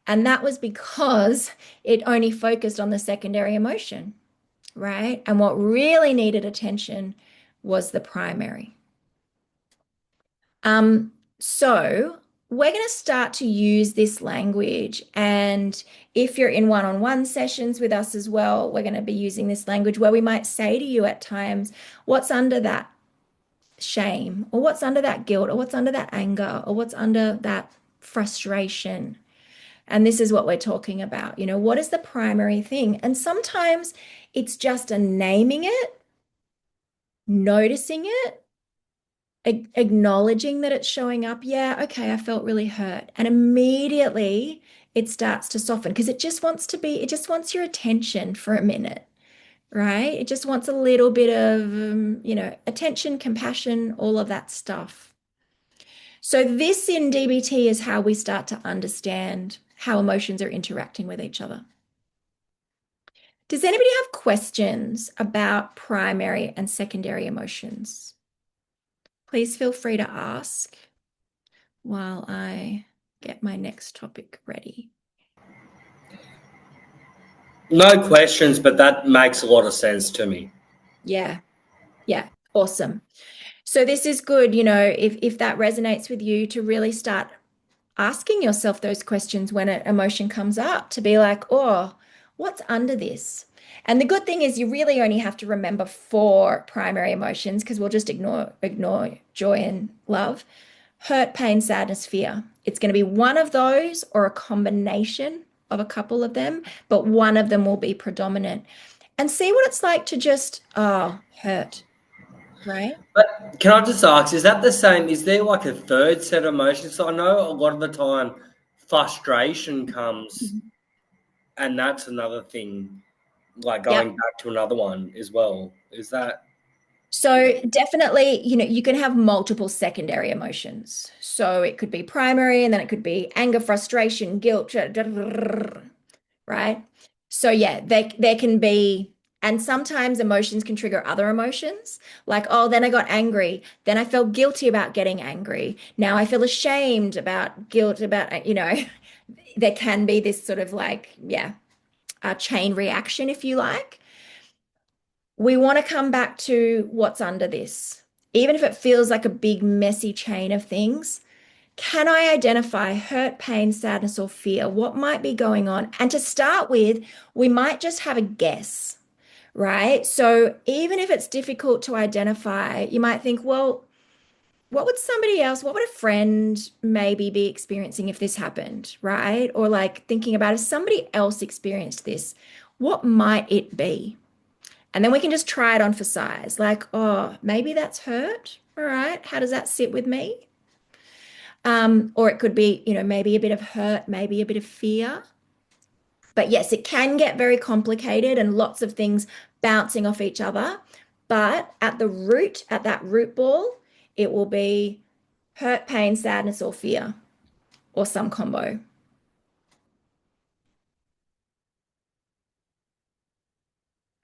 And that was because it only focused on the secondary emotion, right? And what really needed attention was the primary. So we're going to start to use this language. And if you're in one-on-one sessions with us as well, we're going to be using this language where we might say to you at times, what's under that shame, or what's under that guilt, or what's under that anger, or what's under that frustration. And this is what we're talking about. You know, what is the primary thing? And sometimes it's just a naming it, noticing it, acknowledging that it's showing up. Yeah, okay, I felt really hurt. And immediately it starts to soften because it just wants your attention for a minute, right? It just wants a little bit of, attention, compassion, all of that stuff. So this in DBT is how we start to understand how emotions are interacting with each other. Does anybody have questions about primary and secondary emotions? Please feel free to ask while I get my next topic ready. No questions, but that makes a lot of sense to me. Yeah, awesome. So this is good, if that resonates with you, to really start asking yourself those questions when an emotion comes up, to be like, oh, what's under this? And the good thing is you really only have to remember four primary emotions because we'll just ignore joy and love. Hurt, pain, sadness, fear. It's going to be one of those or a combination of a couple of them, but one of them will be predominant. And see what it's like to just, oh, hurt, right? But can I just ask, is that the same? Is there like a third set of emotions? So I know a lot of the time frustration comes, and that's another thing, like Yep. going back to another one as well. Is that? So definitely, you can have multiple secondary emotions. So it could be primary and then it could be anger, frustration, guilt, right? So yeah, there can be, and sometimes emotions can trigger other emotions. Like, oh, then I got angry. Then I felt guilty about getting angry. Now I feel ashamed about guilt about, there can be this sort of like, yeah, a chain reaction, if you like. We want to come back to what's under this. Even if it feels like a big, messy chain of things, can I identify hurt, pain, sadness, or fear? What might be going on? And to start with, we might just have a guess, right? So even if it's difficult to identify, you might think, well, what would a friend maybe be experiencing if this happened, right? Or like thinking about if somebody else experienced this, what might it be? And then we can just try it on for size. Like, oh, maybe that's hurt. All right. How does that sit with me? Or it could be, maybe a bit of hurt, maybe a bit of fear. But yes, it can get very complicated and lots of things bouncing off each other. But at the root, at that root ball, it will be hurt, pain, sadness, or fear, or some combo.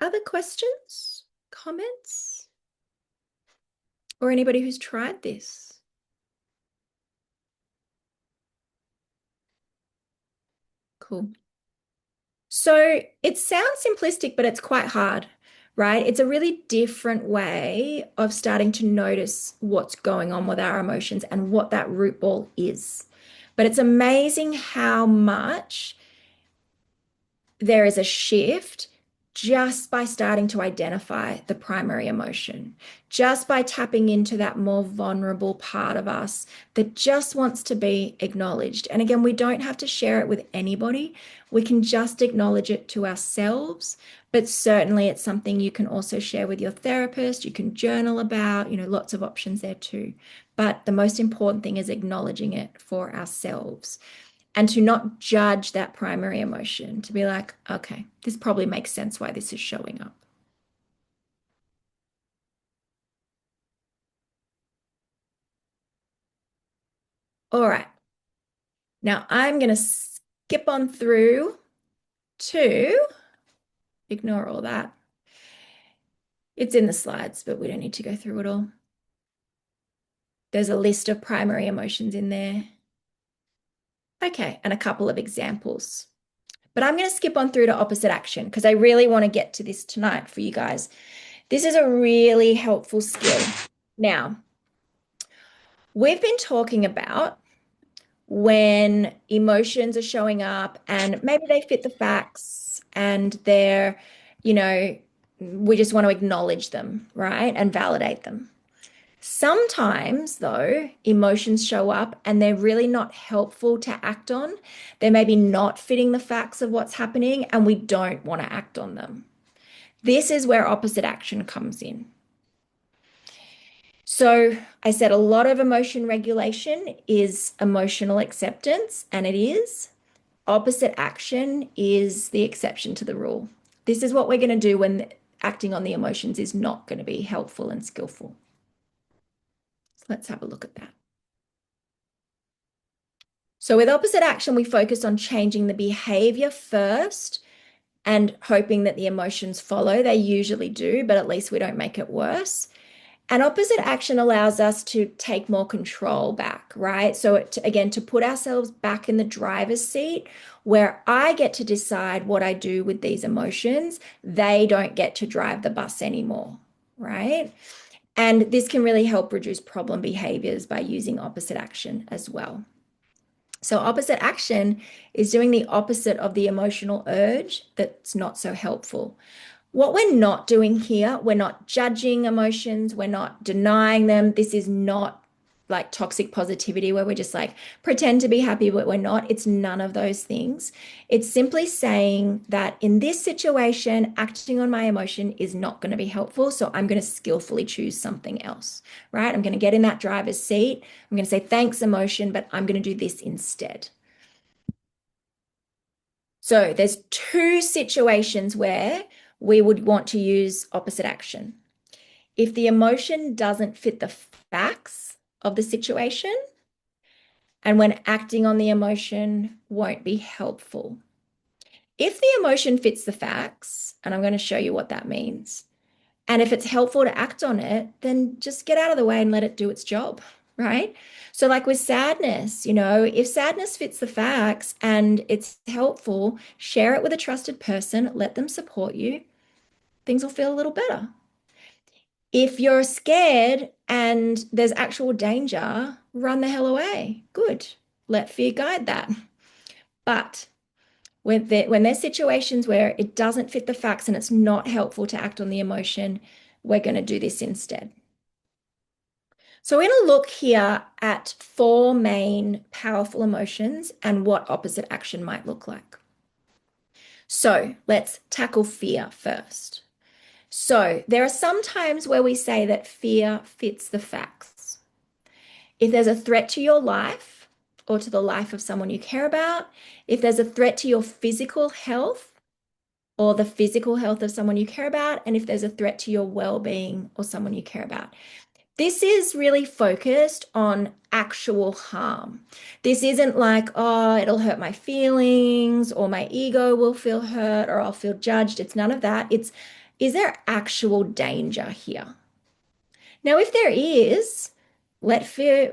Other questions, comments, or anybody who's tried this? Cool. So it sounds simplistic, but it's quite hard, right? It's a really different way of starting to notice what's going on with our emotions and what that root ball is. But it's amazing how much there is a shift just by starting to identify the primary emotion, just by tapping into that more vulnerable part of us that just wants to be acknowledged. And again, we don't have to share it with anybody. We can just acknowledge it to ourselves. But certainly, it's something you can also share with your therapist. You can journal about, lots of options there too. But the most important thing is acknowledging it for ourselves and to not judge that primary emotion, to be like, okay, this probably makes sense why this is showing up. All right. Now I'm going to skip on through to ignore all that. It's in the slides, but we don't need to go through it all. There's a list of primary emotions in there. Okay, and a couple of examples. But I'm going to skip on through to opposite action because I really want to get to this tonight for you guys. This is a really helpful skill. Now, we've been talking about when emotions are showing up and maybe they fit the facts and we just want to acknowledge them, right? And validate them. Sometimes, though, emotions show up and they're really not helpful to act on. They're maybe not fitting the facts of what's happening, and we don't want to act on them. This is where opposite action comes in. So, I said a lot of emotion regulation is emotional acceptance, and it is. Opposite action is the exception to the rule. This is what we're going to do when acting on the emotions is not going to be helpful and skillful. Let's have a look at that. So with opposite action, we focus on changing the behavior first and hoping that the emotions follow. They usually do, but at least we don't make it worse. And opposite action allows us to take more control back, right? So again, to put ourselves back in the driver's seat where I get to decide what I do with these emotions. They don't get to drive the bus anymore, right? And this can really help reduce problem behaviors by using opposite action as well. So opposite action is doing the opposite of the emotional urge that's not so helpful. What we're not doing here, we're not judging emotions, we're not denying them. This is not like toxic positivity where we're just like pretend to be happy, but we're not. It's none of those things. It's simply saying that in this situation, acting on my emotion is not going to be helpful. So I'm going to skillfully choose something else, right? I'm going to get in that driver's seat. I'm going to say, thanks, emotion, but I'm going to do this instead. So there's two situations where we would want to use opposite action. If the emotion doesn't fit the facts of the situation, and when acting on the emotion won't be helpful. If the emotion fits the facts, and I'm going to show you what that means, and if it's helpful to act on it, then just get out of the way and let it do its job, right? So, like with sadness, if sadness fits the facts and it's helpful, share it with a trusted person, let them support you, things will feel a little better. If you're scared and there's actual danger, run the hell away. Good. Let fear guide that. But when there's situations where it doesn't fit the facts and it's not helpful to act on the emotion, we're going to do this instead. So we're going to look here at 4 main powerful emotions and what opposite action might look like. So let's tackle fear first. So there are some times where we say that fear fits the facts. If there's a threat to your life or to the life of someone you care about, if there's a threat to your physical health or the physical health of someone you care about, and if there's a threat to your well-being or someone you care about. This is really focused on actual harm. This isn't like, oh, it'll hurt my feelings or my ego will feel hurt or I'll feel judged. It's none of that. It's, is there actual danger here? Now, if there is, let fear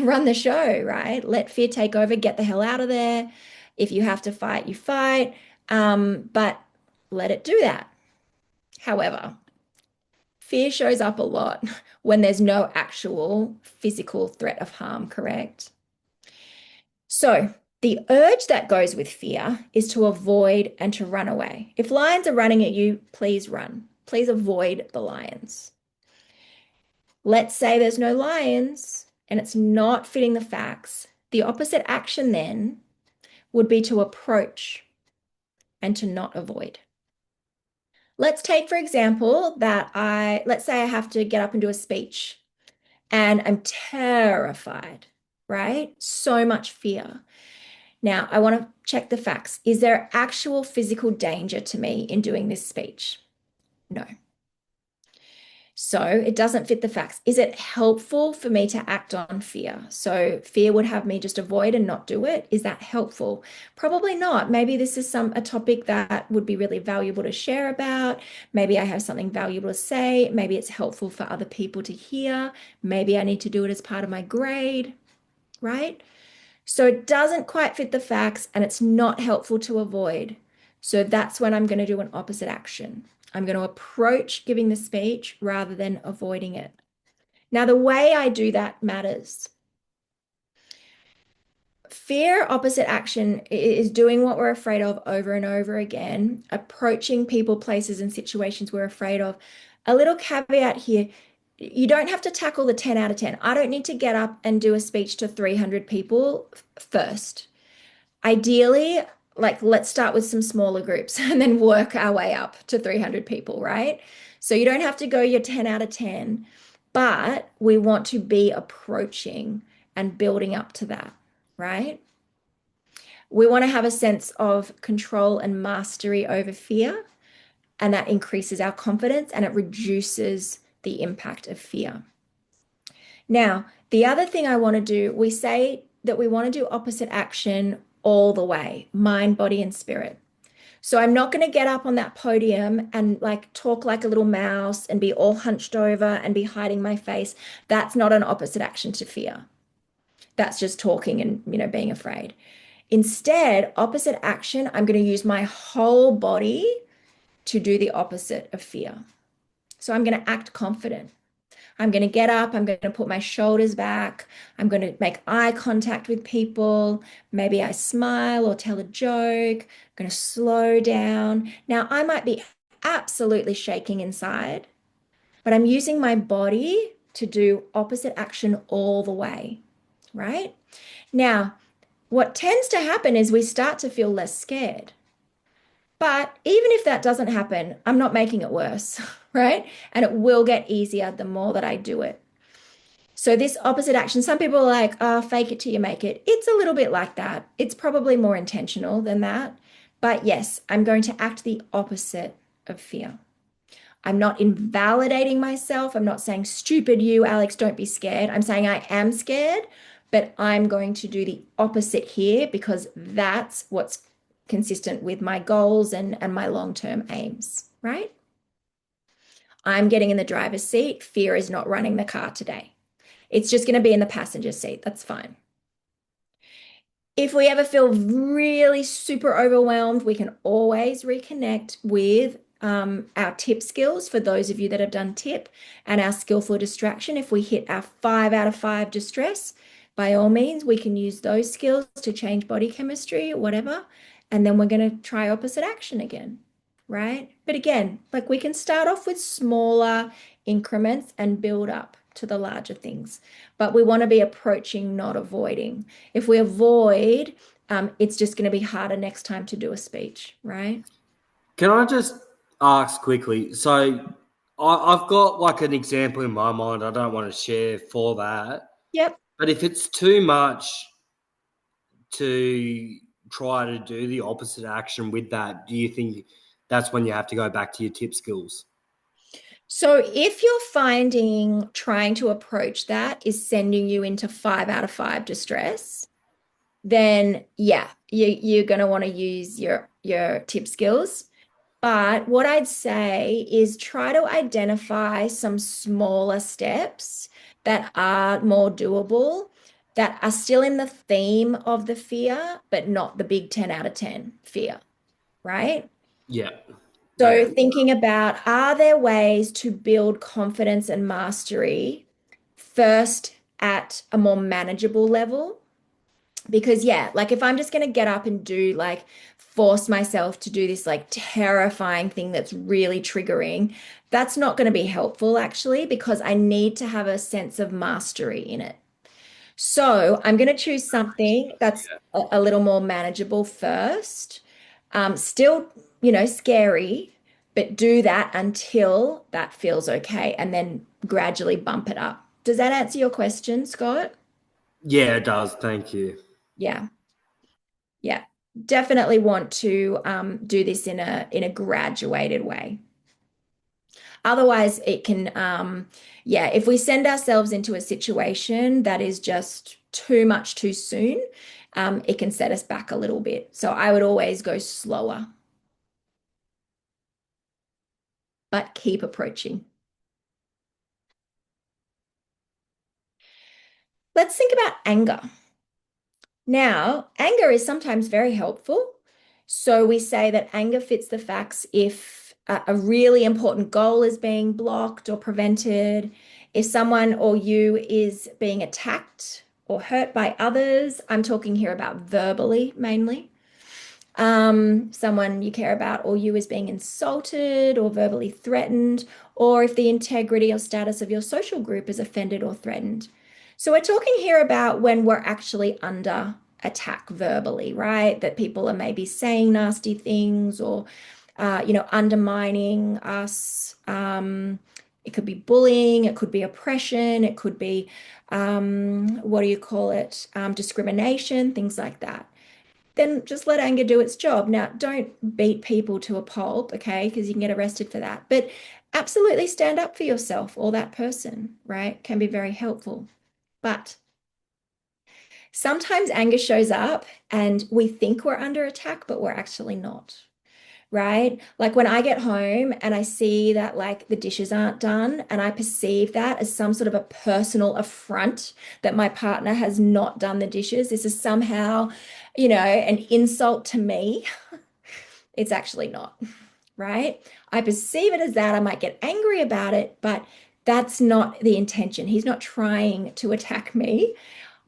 run the show, right? Let fear take over, get the hell out of there. If you have to fight, you fight. But let it do that. However, fear shows up a lot when there's no actual physical threat of harm, correct? So the urge that goes with fear is to avoid and to run away. If lions are running at you, please run. Please avoid the lions. Let's say there's no lions and it's not fitting the facts. The opposite action then would be to approach and to not avoid. Let's take, for example, let's say I have to get up and do a speech and I'm terrified, right? So much fear. Now, I want to check the facts. Is there actual physical danger to me in doing this speech? No. So it doesn't fit the facts. Is it helpful for me to act on fear? So fear would have me just avoid and not do it. Is that helpful? Probably not. Maybe this is a topic that would be really valuable to share about. Maybe I have something valuable to say. Maybe it's helpful for other people to hear. Maybe I need to do it as part of my grade, right? So it doesn't quite fit the facts and it's not helpful to avoid. So that's when I'm going to do an opposite action. I'm going to approach giving the speech rather than avoiding it. Now, the way I do that matters. Fear, opposite action, is doing what we're afraid of over and over again, approaching people, places, and situations we're afraid of. A little caveat here. You don't have to tackle the 10 out of 10. I don't need to get up and do a speech to 300 people first. Ideally, let's start with some smaller groups and then work our way up to 300 people, right? So you don't have to go your 10 out of 10, but we want to be approaching and building up to that, right? We want to have a sense of control and mastery over fear, and that increases our confidence and it reduces the impact of fear. Now, the other thing I want to do, we say that we want to do opposite action all the way, mind, body, and spirit. So I'm not going to get up on that podium and talk like a little mouse and be all hunched over and be hiding my face. That's not an opposite action to fear. That's just talking and, being afraid. Instead, opposite action, I'm going to use my whole body to do the opposite of fear. So I'm going to act confident. I'm going to get up, I'm going to put my shoulders back, I'm going to make eye contact with people. Maybe I smile or tell a joke. I'm going to slow down. Now, I might be absolutely shaking inside, but I'm using my body to do opposite action all the way, right? Now, what tends to happen is we start to feel less scared. But even if that doesn't happen, I'm not making it worse, right? And it will get easier the more that I do it. So, this opposite action, some people are like, oh, fake it till you make it. It's a little bit like that. It's probably more intentional than that. But yes, I'm going to act the opposite of fear. I'm not invalidating myself. I'm not saying, stupid you, Alex, don't be scared. I'm saying I am scared, but I'm going to do the opposite here because that's what's consistent with my goals and my long-term aims, right? I'm getting in the driver's seat. Fear is not running the car today. It's just going to be in the passenger seat. That's fine. If we ever feel really super overwhelmed, we can always reconnect with our tip skills for those of you that have done tip and our skillful distraction. If we hit our 5 out of 5 distress, by all means, we can use those skills to change body chemistry or whatever. And then we're going to try opposite action again, right? But again, like we can start off with smaller increments and build up to the larger things. But we want to be approaching, not avoiding. If we avoid, it's just going to be harder next time to do a speech, right? Can I just ask quickly? So I've got like an example in my mind I don't want to share for that. Yep. But if it's too much to try to do the opposite action with that, do you think that's when you have to go back to your tip skills? So if you're finding trying to approach that is sending you into 5 out of 5 distress, then yeah, you're going to want to use your tip skills. But what I'd say is try to identify some smaller steps that are more doable, that are still in the theme of the fear, but not the big 10 out of 10 fear, right? Yeah. So thinking about, are there ways to build confidence and mastery first at a more manageable level? Because yeah, like if I'm just going to get up and do like force myself to do this like terrifying thing that's really triggering, that's not going to be helpful actually, because I need to have a sense of mastery in it. So I'm going to choose something that's a little more manageable first. Still, scary, but do that until that feels okay and then gradually bump it up. Does that answer your question, Scott? Yeah, it does. Thank you. Yeah. Yeah. Definitely want to do this in a graduated way. Otherwise, it can, yeah, if we send ourselves into a situation that is just too much too soon, it can set us back a little bit. So I would always go slower, but keep approaching. Let's think about anger. Now, anger is sometimes very helpful. So we say that anger fits the facts if a really important goal is being blocked or prevented, if someone or you is being attacked or hurt by others. I'm talking here about verbally mainly. Someone you care about or you is being insulted or verbally threatened, or if the integrity or status of your social group is offended or threatened. So we're talking here about when we're actually under attack verbally, right? That people are maybe saying nasty things or, undermining us. It could be bullying, it could be oppression, it could be, what do you call it? Discrimination, things like that. Then just let anger do its job. Now, don't beat people to a pulp, okay? Because you can get arrested for that. But absolutely stand up for yourself or that person, right? Can be very helpful. But sometimes anger shows up and we think we're under attack, but we're actually not, right? Like when I get home and I see that like the dishes aren't done and I perceive that as some sort of a personal affront that my partner has not done the dishes. This is somehow, an insult to me. It's actually not, right? I perceive it as that. I might get angry about it, but That's not the intention. He's not trying to attack me.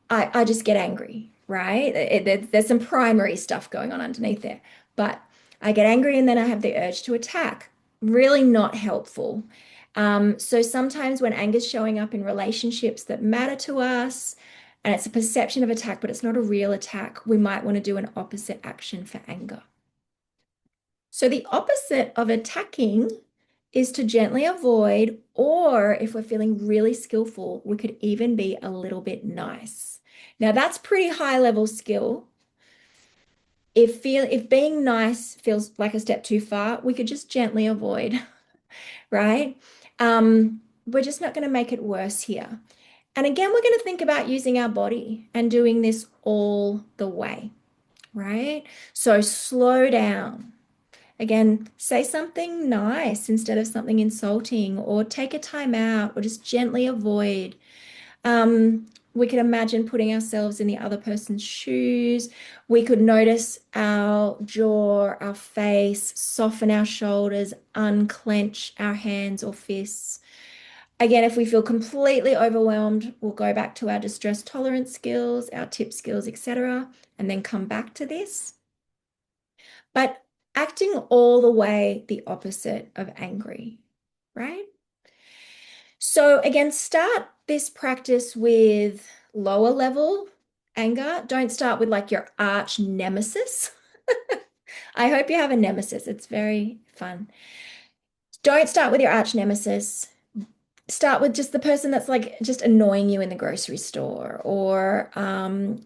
I just get angry, right? There's some primary stuff going on underneath there. But I get angry and then I have the urge to attack. Really not helpful. So sometimes when anger's showing up in relationships that matter to us, and it's a perception of attack, but it's not a real attack, we might want to do an opposite action for anger. So the opposite of attacking is to gently avoid, or if we're feeling really skillful, we could even be a little bit nice. Now that's pretty high level skill. If being nice feels like a step too far, we could just gently avoid, right? We're just not going to make it worse here. And again, we're going to think about using our body and doing this all the way, right? So slow down. Again, say something nice instead of something insulting, or take a time out, or just gently avoid. We could imagine putting ourselves in the other person's shoes. We could notice our jaw, our face, soften our shoulders, unclench our hands or fists. Again, if we feel completely overwhelmed, we'll go back to our distress tolerance skills, our tip skills, etc., and then come back to this. But acting all the way the opposite of angry, right? So again, start this practice with lower level anger. Don't start with like your arch nemesis. I hope you have a nemesis. It's very fun. Don't start with your arch nemesis. Start with just the person that's like just annoying you in the grocery store, or something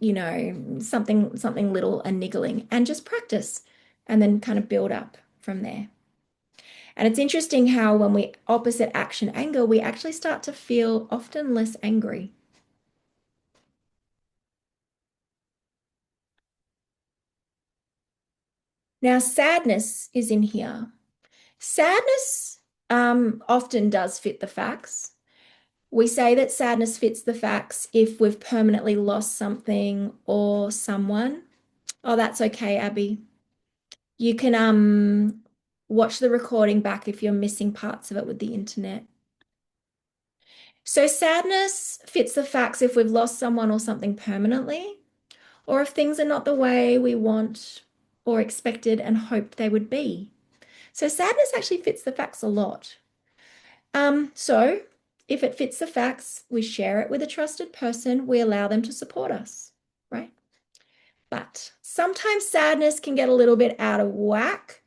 little and niggling, and just practice and then kind of build up from there. And it's interesting how when we opposite action anger, we actually start to feel often less angry. Now, sadness is in here. Sadness often does fit the facts. We say that sadness fits the facts if we've permanently lost something or someone. Oh, that's okay, Abby. You can watch the recording back if you're missing parts of it with the internet. So sadness fits the facts if we've lost someone or something permanently, or if things are not the way we want or expected and hoped they would be. So sadness actually fits the facts a lot. So if it fits the facts, we share it with a trusted person, we allow them to support us, right? But sometimes sadness can get a little bit out of whack.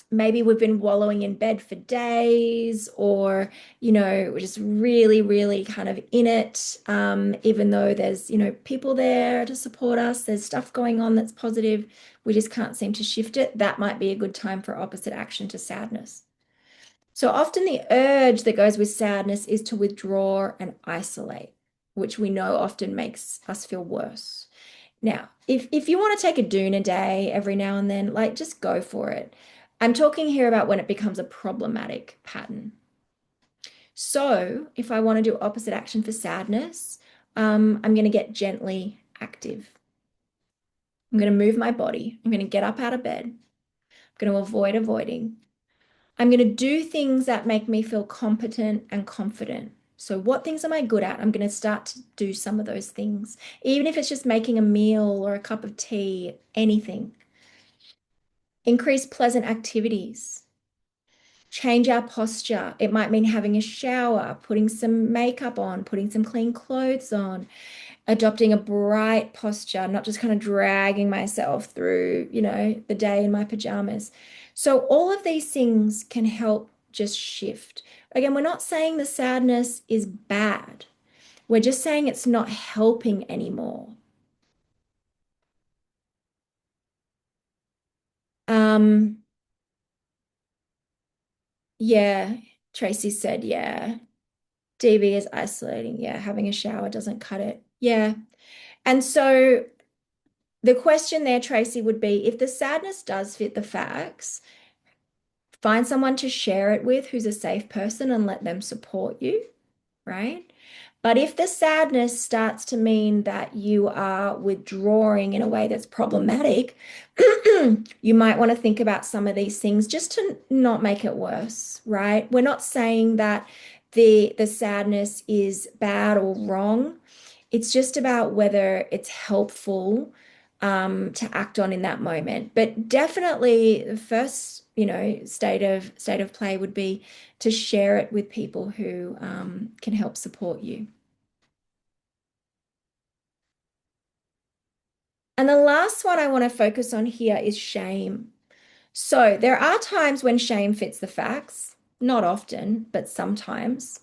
Maybe we've been wallowing in bed for days, or, we're just really, really kind of in it, even though there's, people there to support us, there's stuff going on that's positive, we just can't seem to shift it. That might be a good time for opposite action to sadness. So often the urge that goes with sadness is to withdraw and isolate, which we know often makes us feel worse. Now, if you want to take a doona day every now and then, like, just go for it. I'm talking here about when it becomes a problematic pattern. So if I want to do opposite action for sadness, I'm going to get gently active. I'm going to move my body. I'm going to get up out of bed. I'm going to avoid avoiding. I'm going to do things that make me feel competent and confident. So what things am I good at? I'm going to start to do some of those things, even if it's just making a meal or a cup of tea, anything. Increase pleasant activities. Change our posture. It might mean having a shower, putting some makeup on, putting some clean clothes on, adopting a bright posture, not just kind of dragging myself through, the day in my pajamas. So all of these things can help just shift. Again, we're not saying the sadness is bad. We're just saying it's not helping anymore. Yeah, Tracy said, yeah. DV is isolating. Yeah, having a shower doesn't cut it. Yeah. And so the question there, Tracy, would be if the sadness does fit the facts, find someone to share it with who's a safe person and let them support you, right? But if the sadness starts to mean that you are withdrawing in a way that's problematic, you might want to think about some of these things just to not make it worse, right? We're not saying that the sadness is bad or wrong. It's just about whether it's helpful to act on in that moment. But definitely the first, state of play would be to share it with people who can help support you. And the last one I want to focus on here is shame. So there are times when shame fits the facts, not often, but sometimes.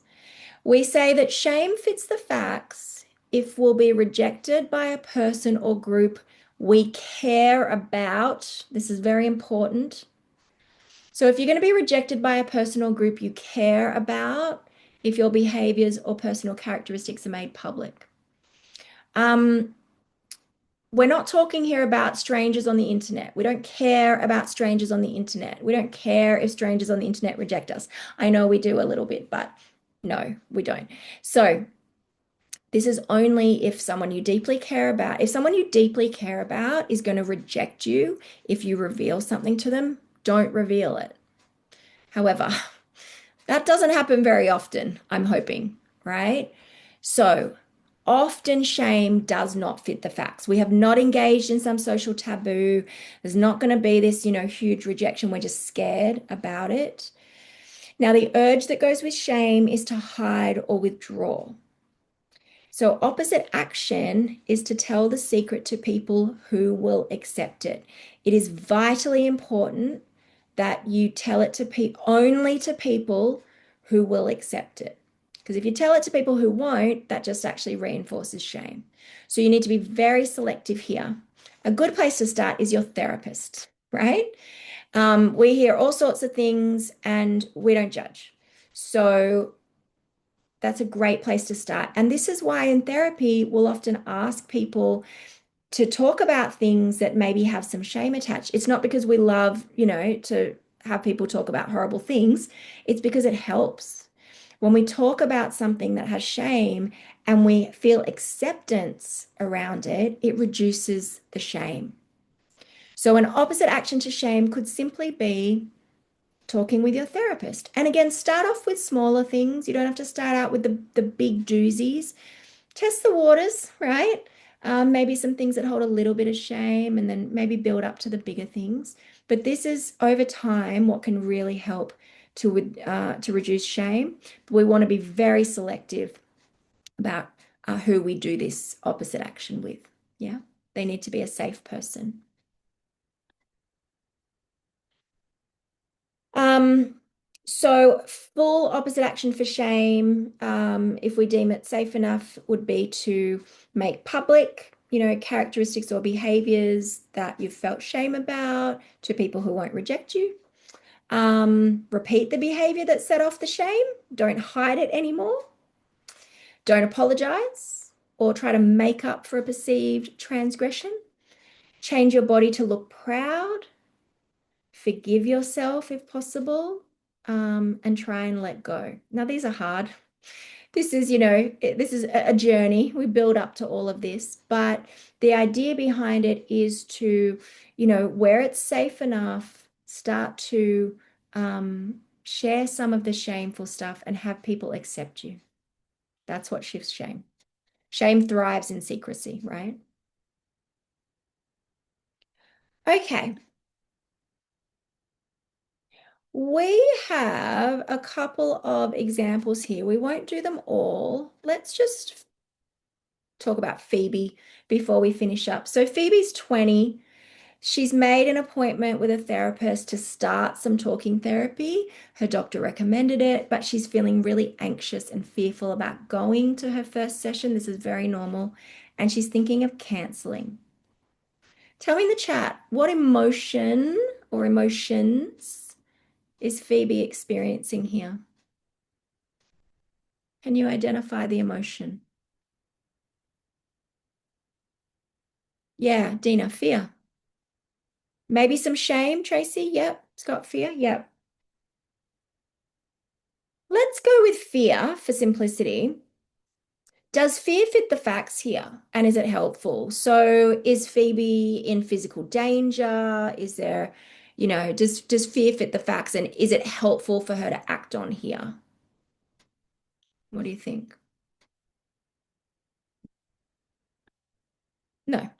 We say that shame fits the facts if we'll be rejected by a person or group we care about. This is very important. So if you're going to be rejected by a person or group you care about, if your behaviors or personal characteristics are made public. We're not talking here about strangers on the internet. We don't care about strangers on the internet. We don't care if strangers on the internet reject us. I know we do a little bit, but no, we don't. So this is only if someone you deeply care about, if someone you deeply care about is going to reject you, if you reveal something to them, don't reveal it. However, that doesn't happen very often, I'm hoping, right? So often shame does not fit the facts. We have not engaged in some social taboo. There's not going to be this, huge rejection. We're just scared about it. Now, the urge that goes with shame is to hide or withdraw. So, opposite action is to tell the secret to people who will accept it. It is vitally important that you tell it to only to people who will accept it. Because if you tell it to people who won't, that just actually reinforces shame. So you need to be very selective here. A good place to start is your therapist, right? We hear all sorts of things and we don't judge. So that's a great place to start. And this is why in therapy, we'll often ask people to talk about things that maybe have some shame attached. It's not because we love, to have people talk about horrible things. It's because it helps. When we talk about something that has shame and we feel acceptance around it, it reduces the shame. So an opposite action to shame could simply be talking with your therapist. And again, start off with smaller things. You don't have to start out with the big doozies. Test the waters, right? Maybe some things that hold a little bit of shame and then maybe build up to the bigger things. But this is over time what can really help to reduce shame. But we want to be very selective about who we do this opposite action with. Yeah, they need to be a safe person. So full opposite action for shame, if we deem it safe enough, would be to make public, characteristics or behaviors that you've felt shame about to people who won't reject you. Repeat the behavior that set off the shame. Don't hide it anymore. Don't apologize or try to make up for a perceived transgression. Change your body to look proud. Forgive yourself if possible, and try and let go. Now, these are hard. This is, this is a journey. We build up to all of this, but the idea behind it is to, where it's safe enough, start to share some of the shameful stuff and have people accept you. That's what shifts shame. Shame thrives in secrecy, right? Okay. We have a couple of examples here. We won't do them all. Let's just talk about Phoebe before we finish up. So Phoebe's 20. She's made an appointment with a therapist to start some talking therapy. Her doctor recommended it, but she's feeling really anxious and fearful about going to her first session. This is very normal. And she's thinking of canceling. Tell me in the chat, what emotion or emotions is Phoebe experiencing here? Can you identify the emotion? Yeah, Dina, fear. Maybe some shame, Tracy? Yep. Scott, fear? Yep. Let's go with fear for simplicity. Does fear fit the facts here? And is it helpful? So is Phoebe in physical danger? Is there, does fear fit the facts and is it helpful for her to act on here? What do you think? No.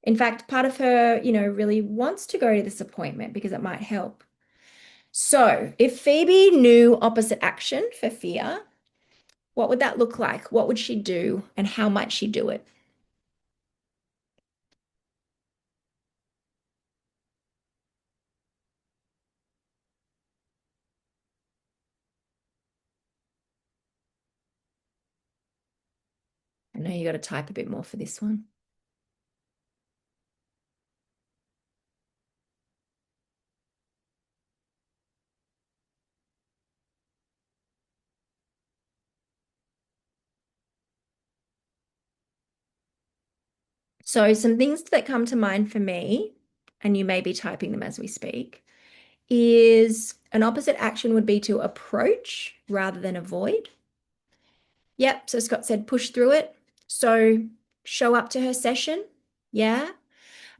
In fact, part of her, really wants to go to this appointment because it might help. So if Phoebe knew opposite action for fear, what would that look like? What would she do and how might she do it? I know you got to type a bit more for this one. So some things that come to mind for me, and you may be typing them as we speak, is an opposite action would be to approach rather than avoid. Yep, so Scott said push through it. So show up to her session. Yeah.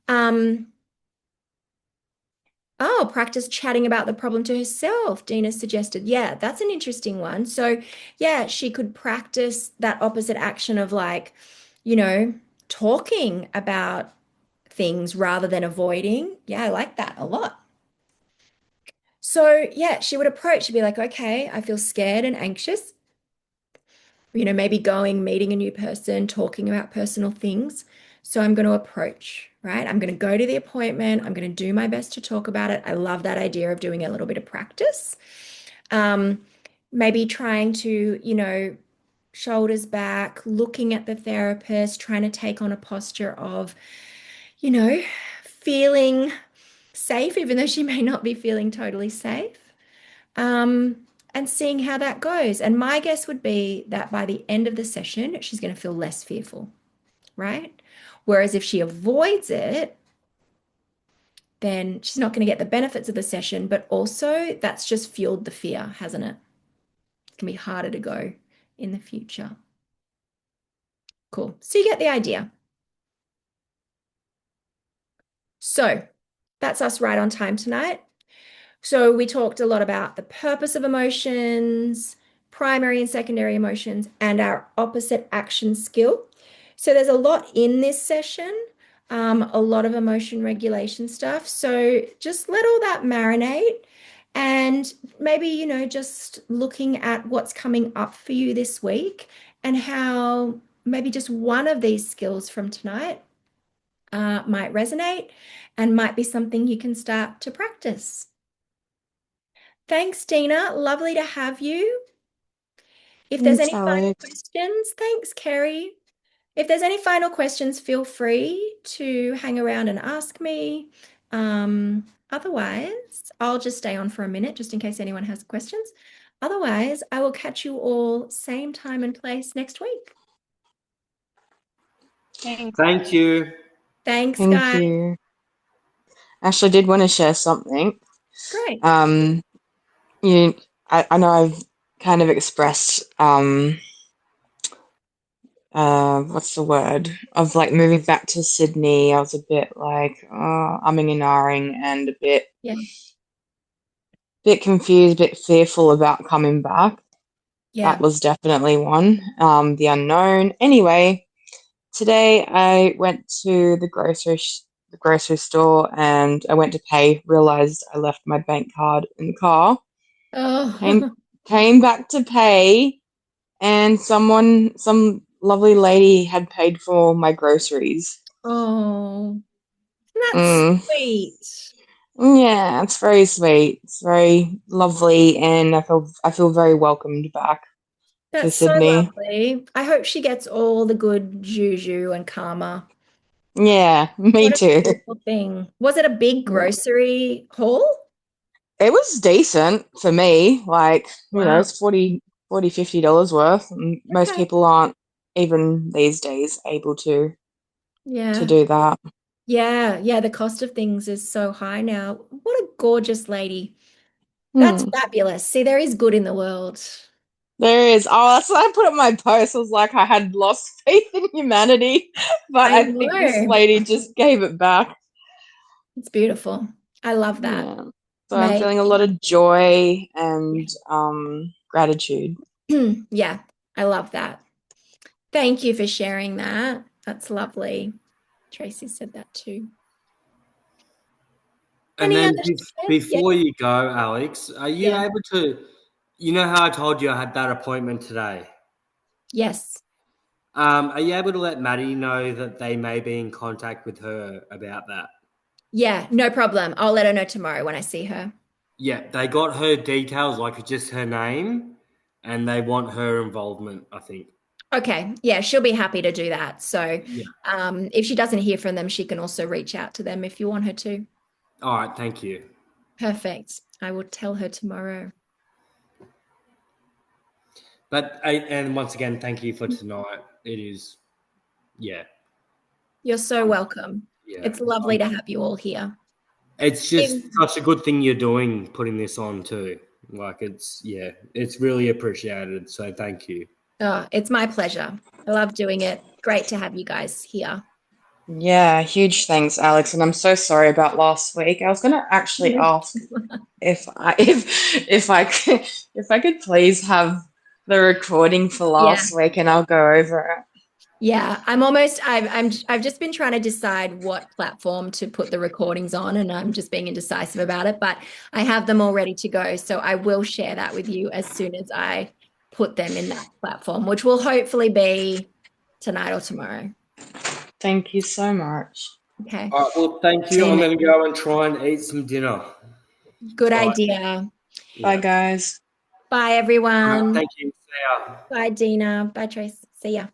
Um, Oh, practice chatting about the problem to herself, Dina suggested. Yeah, that's an interesting one. So, yeah, she could practice that opposite action of like, you know, talking about things rather than avoiding. Yeah, I like that a lot. So, yeah, she would approach, she'd be like, okay, I feel scared and anxious. Maybe going, meeting a new person, talking about personal things. So I'm going to approach, right? I'm going to go to the appointment. I'm going to do my best to talk about it. I love that idea of doing a little bit of practice. Um, Maybe trying to, shoulders back, looking at the therapist, trying to take on a posture of, you know, feeling safe, even though she may not be feeling totally safe. Um, and seeing how that goes. And my guess would be that by the end of the session, she's going to feel less fearful, right? Whereas if she avoids it, then she's not going to get the benefits of the session, but also that's just fueled the fear, hasn't it? It can be harder to go in the future. Cool. So you get the idea. So that's us right on time tonight. So we talked a lot about the purpose of emotions, primary and secondary emotions, and our opposite action skill. So there's a lot in this session, a lot of emotion regulation stuff. So just let all that marinate and maybe, just looking at what's coming up for you this week and how maybe just one of these skills from tonight might resonate and might be something you can start to practice. Thanks, Dina. Lovely to have you. If there's Thanks, any final Alex. questions, thanks, Kerry. If there's any final questions, feel free to hang around and ask me. Otherwise, I'll just stay on for a minute just in case anyone has questions. Otherwise, I will catch you all same time and place next week. Thanks. Thank you. Thanks, Thank guys. you. Actually, I did want to share something. Great. Um, I know I've kind of expressed what's the word of like moving back to Sydney. I was a bit like umming and ahhing and a Yeah. bit confused, a bit fearful about coming back. That Yeah. was definitely one. The unknown. Anyway, today I went to the grocery store and I went to pay. Realized I left my bank card in the car. Came Oh, came back to pay, and some lovely lady had paid for my groceries. oh, that's Mm. sweet. Yeah, it's very sweet. It's very lovely, and I feel very welcomed back to That's so Sydney. lovely. I hope she gets all the good juju and karma. Yeah, me What a too. beautiful thing. Was it a big Yeah. grocery haul? It was decent for me. Like, Wow. it's $50 worth. And most Okay. people aren't even these days able to Yeah. do that. Yeah. Yeah. The cost of things is so high now. What a gorgeous lady. That's Hmm. fabulous. See, there is good in the world. There is. Oh, that's what I put on my post. I was like, I had lost faith in humanity, but I I think this know. lady just gave it back. It's beautiful. I love that. Yeah. So I'm May, feeling a lot of joy and gratitude. yeah, I love that. Thank you for sharing that. That's lovely. Tracy said that too. And Any then other shares? Yeah. before you go, Alex, are you Yeah. able to, you know how I told you I had that appointment today? Yes. Are you able to let Maddie know that they may be in contact with her about that? Yeah, no problem. I'll let her know tomorrow when I see her. Yeah, they got her details, like just her name, and they want her involvement, I think. Okay. Yeah, she'll be happy to do that. So, Yeah. if she doesn't hear from them, she can also reach out to them if you want her to. All right, thank you. Perfect. I will tell her tomorrow. And once again, thank you for tonight. It is, yeah, You're so welcome. yeah. It's lovely to have you all here. It's just such a good thing you're doing, putting this on too. Like it's really appreciated. So thank you. Oh, it's my pleasure. I love doing it. Great to have you guys here. Yeah, huge thanks, Alex. And I'm so sorry about last week. I was gonna actually ask if I if I could if I could please have the recording for Yeah. last week and I'll go over it. Yeah, I've just been trying to decide what platform to put the recordings on, and I'm just being indecisive about it, but I have them all ready to go. So I will share that with you as soon as I put them in that platform, which will hopefully be tonight or tomorrow. Thank you so much. Okay. All right. Well, thank you. See you I'm next. going to go and try and eat some dinner. Good All right. idea. Bye, Yeah. guys. Bye, All right. everyone. Thank you. See ya. Bye, Dina. Bye, Trace. See ya.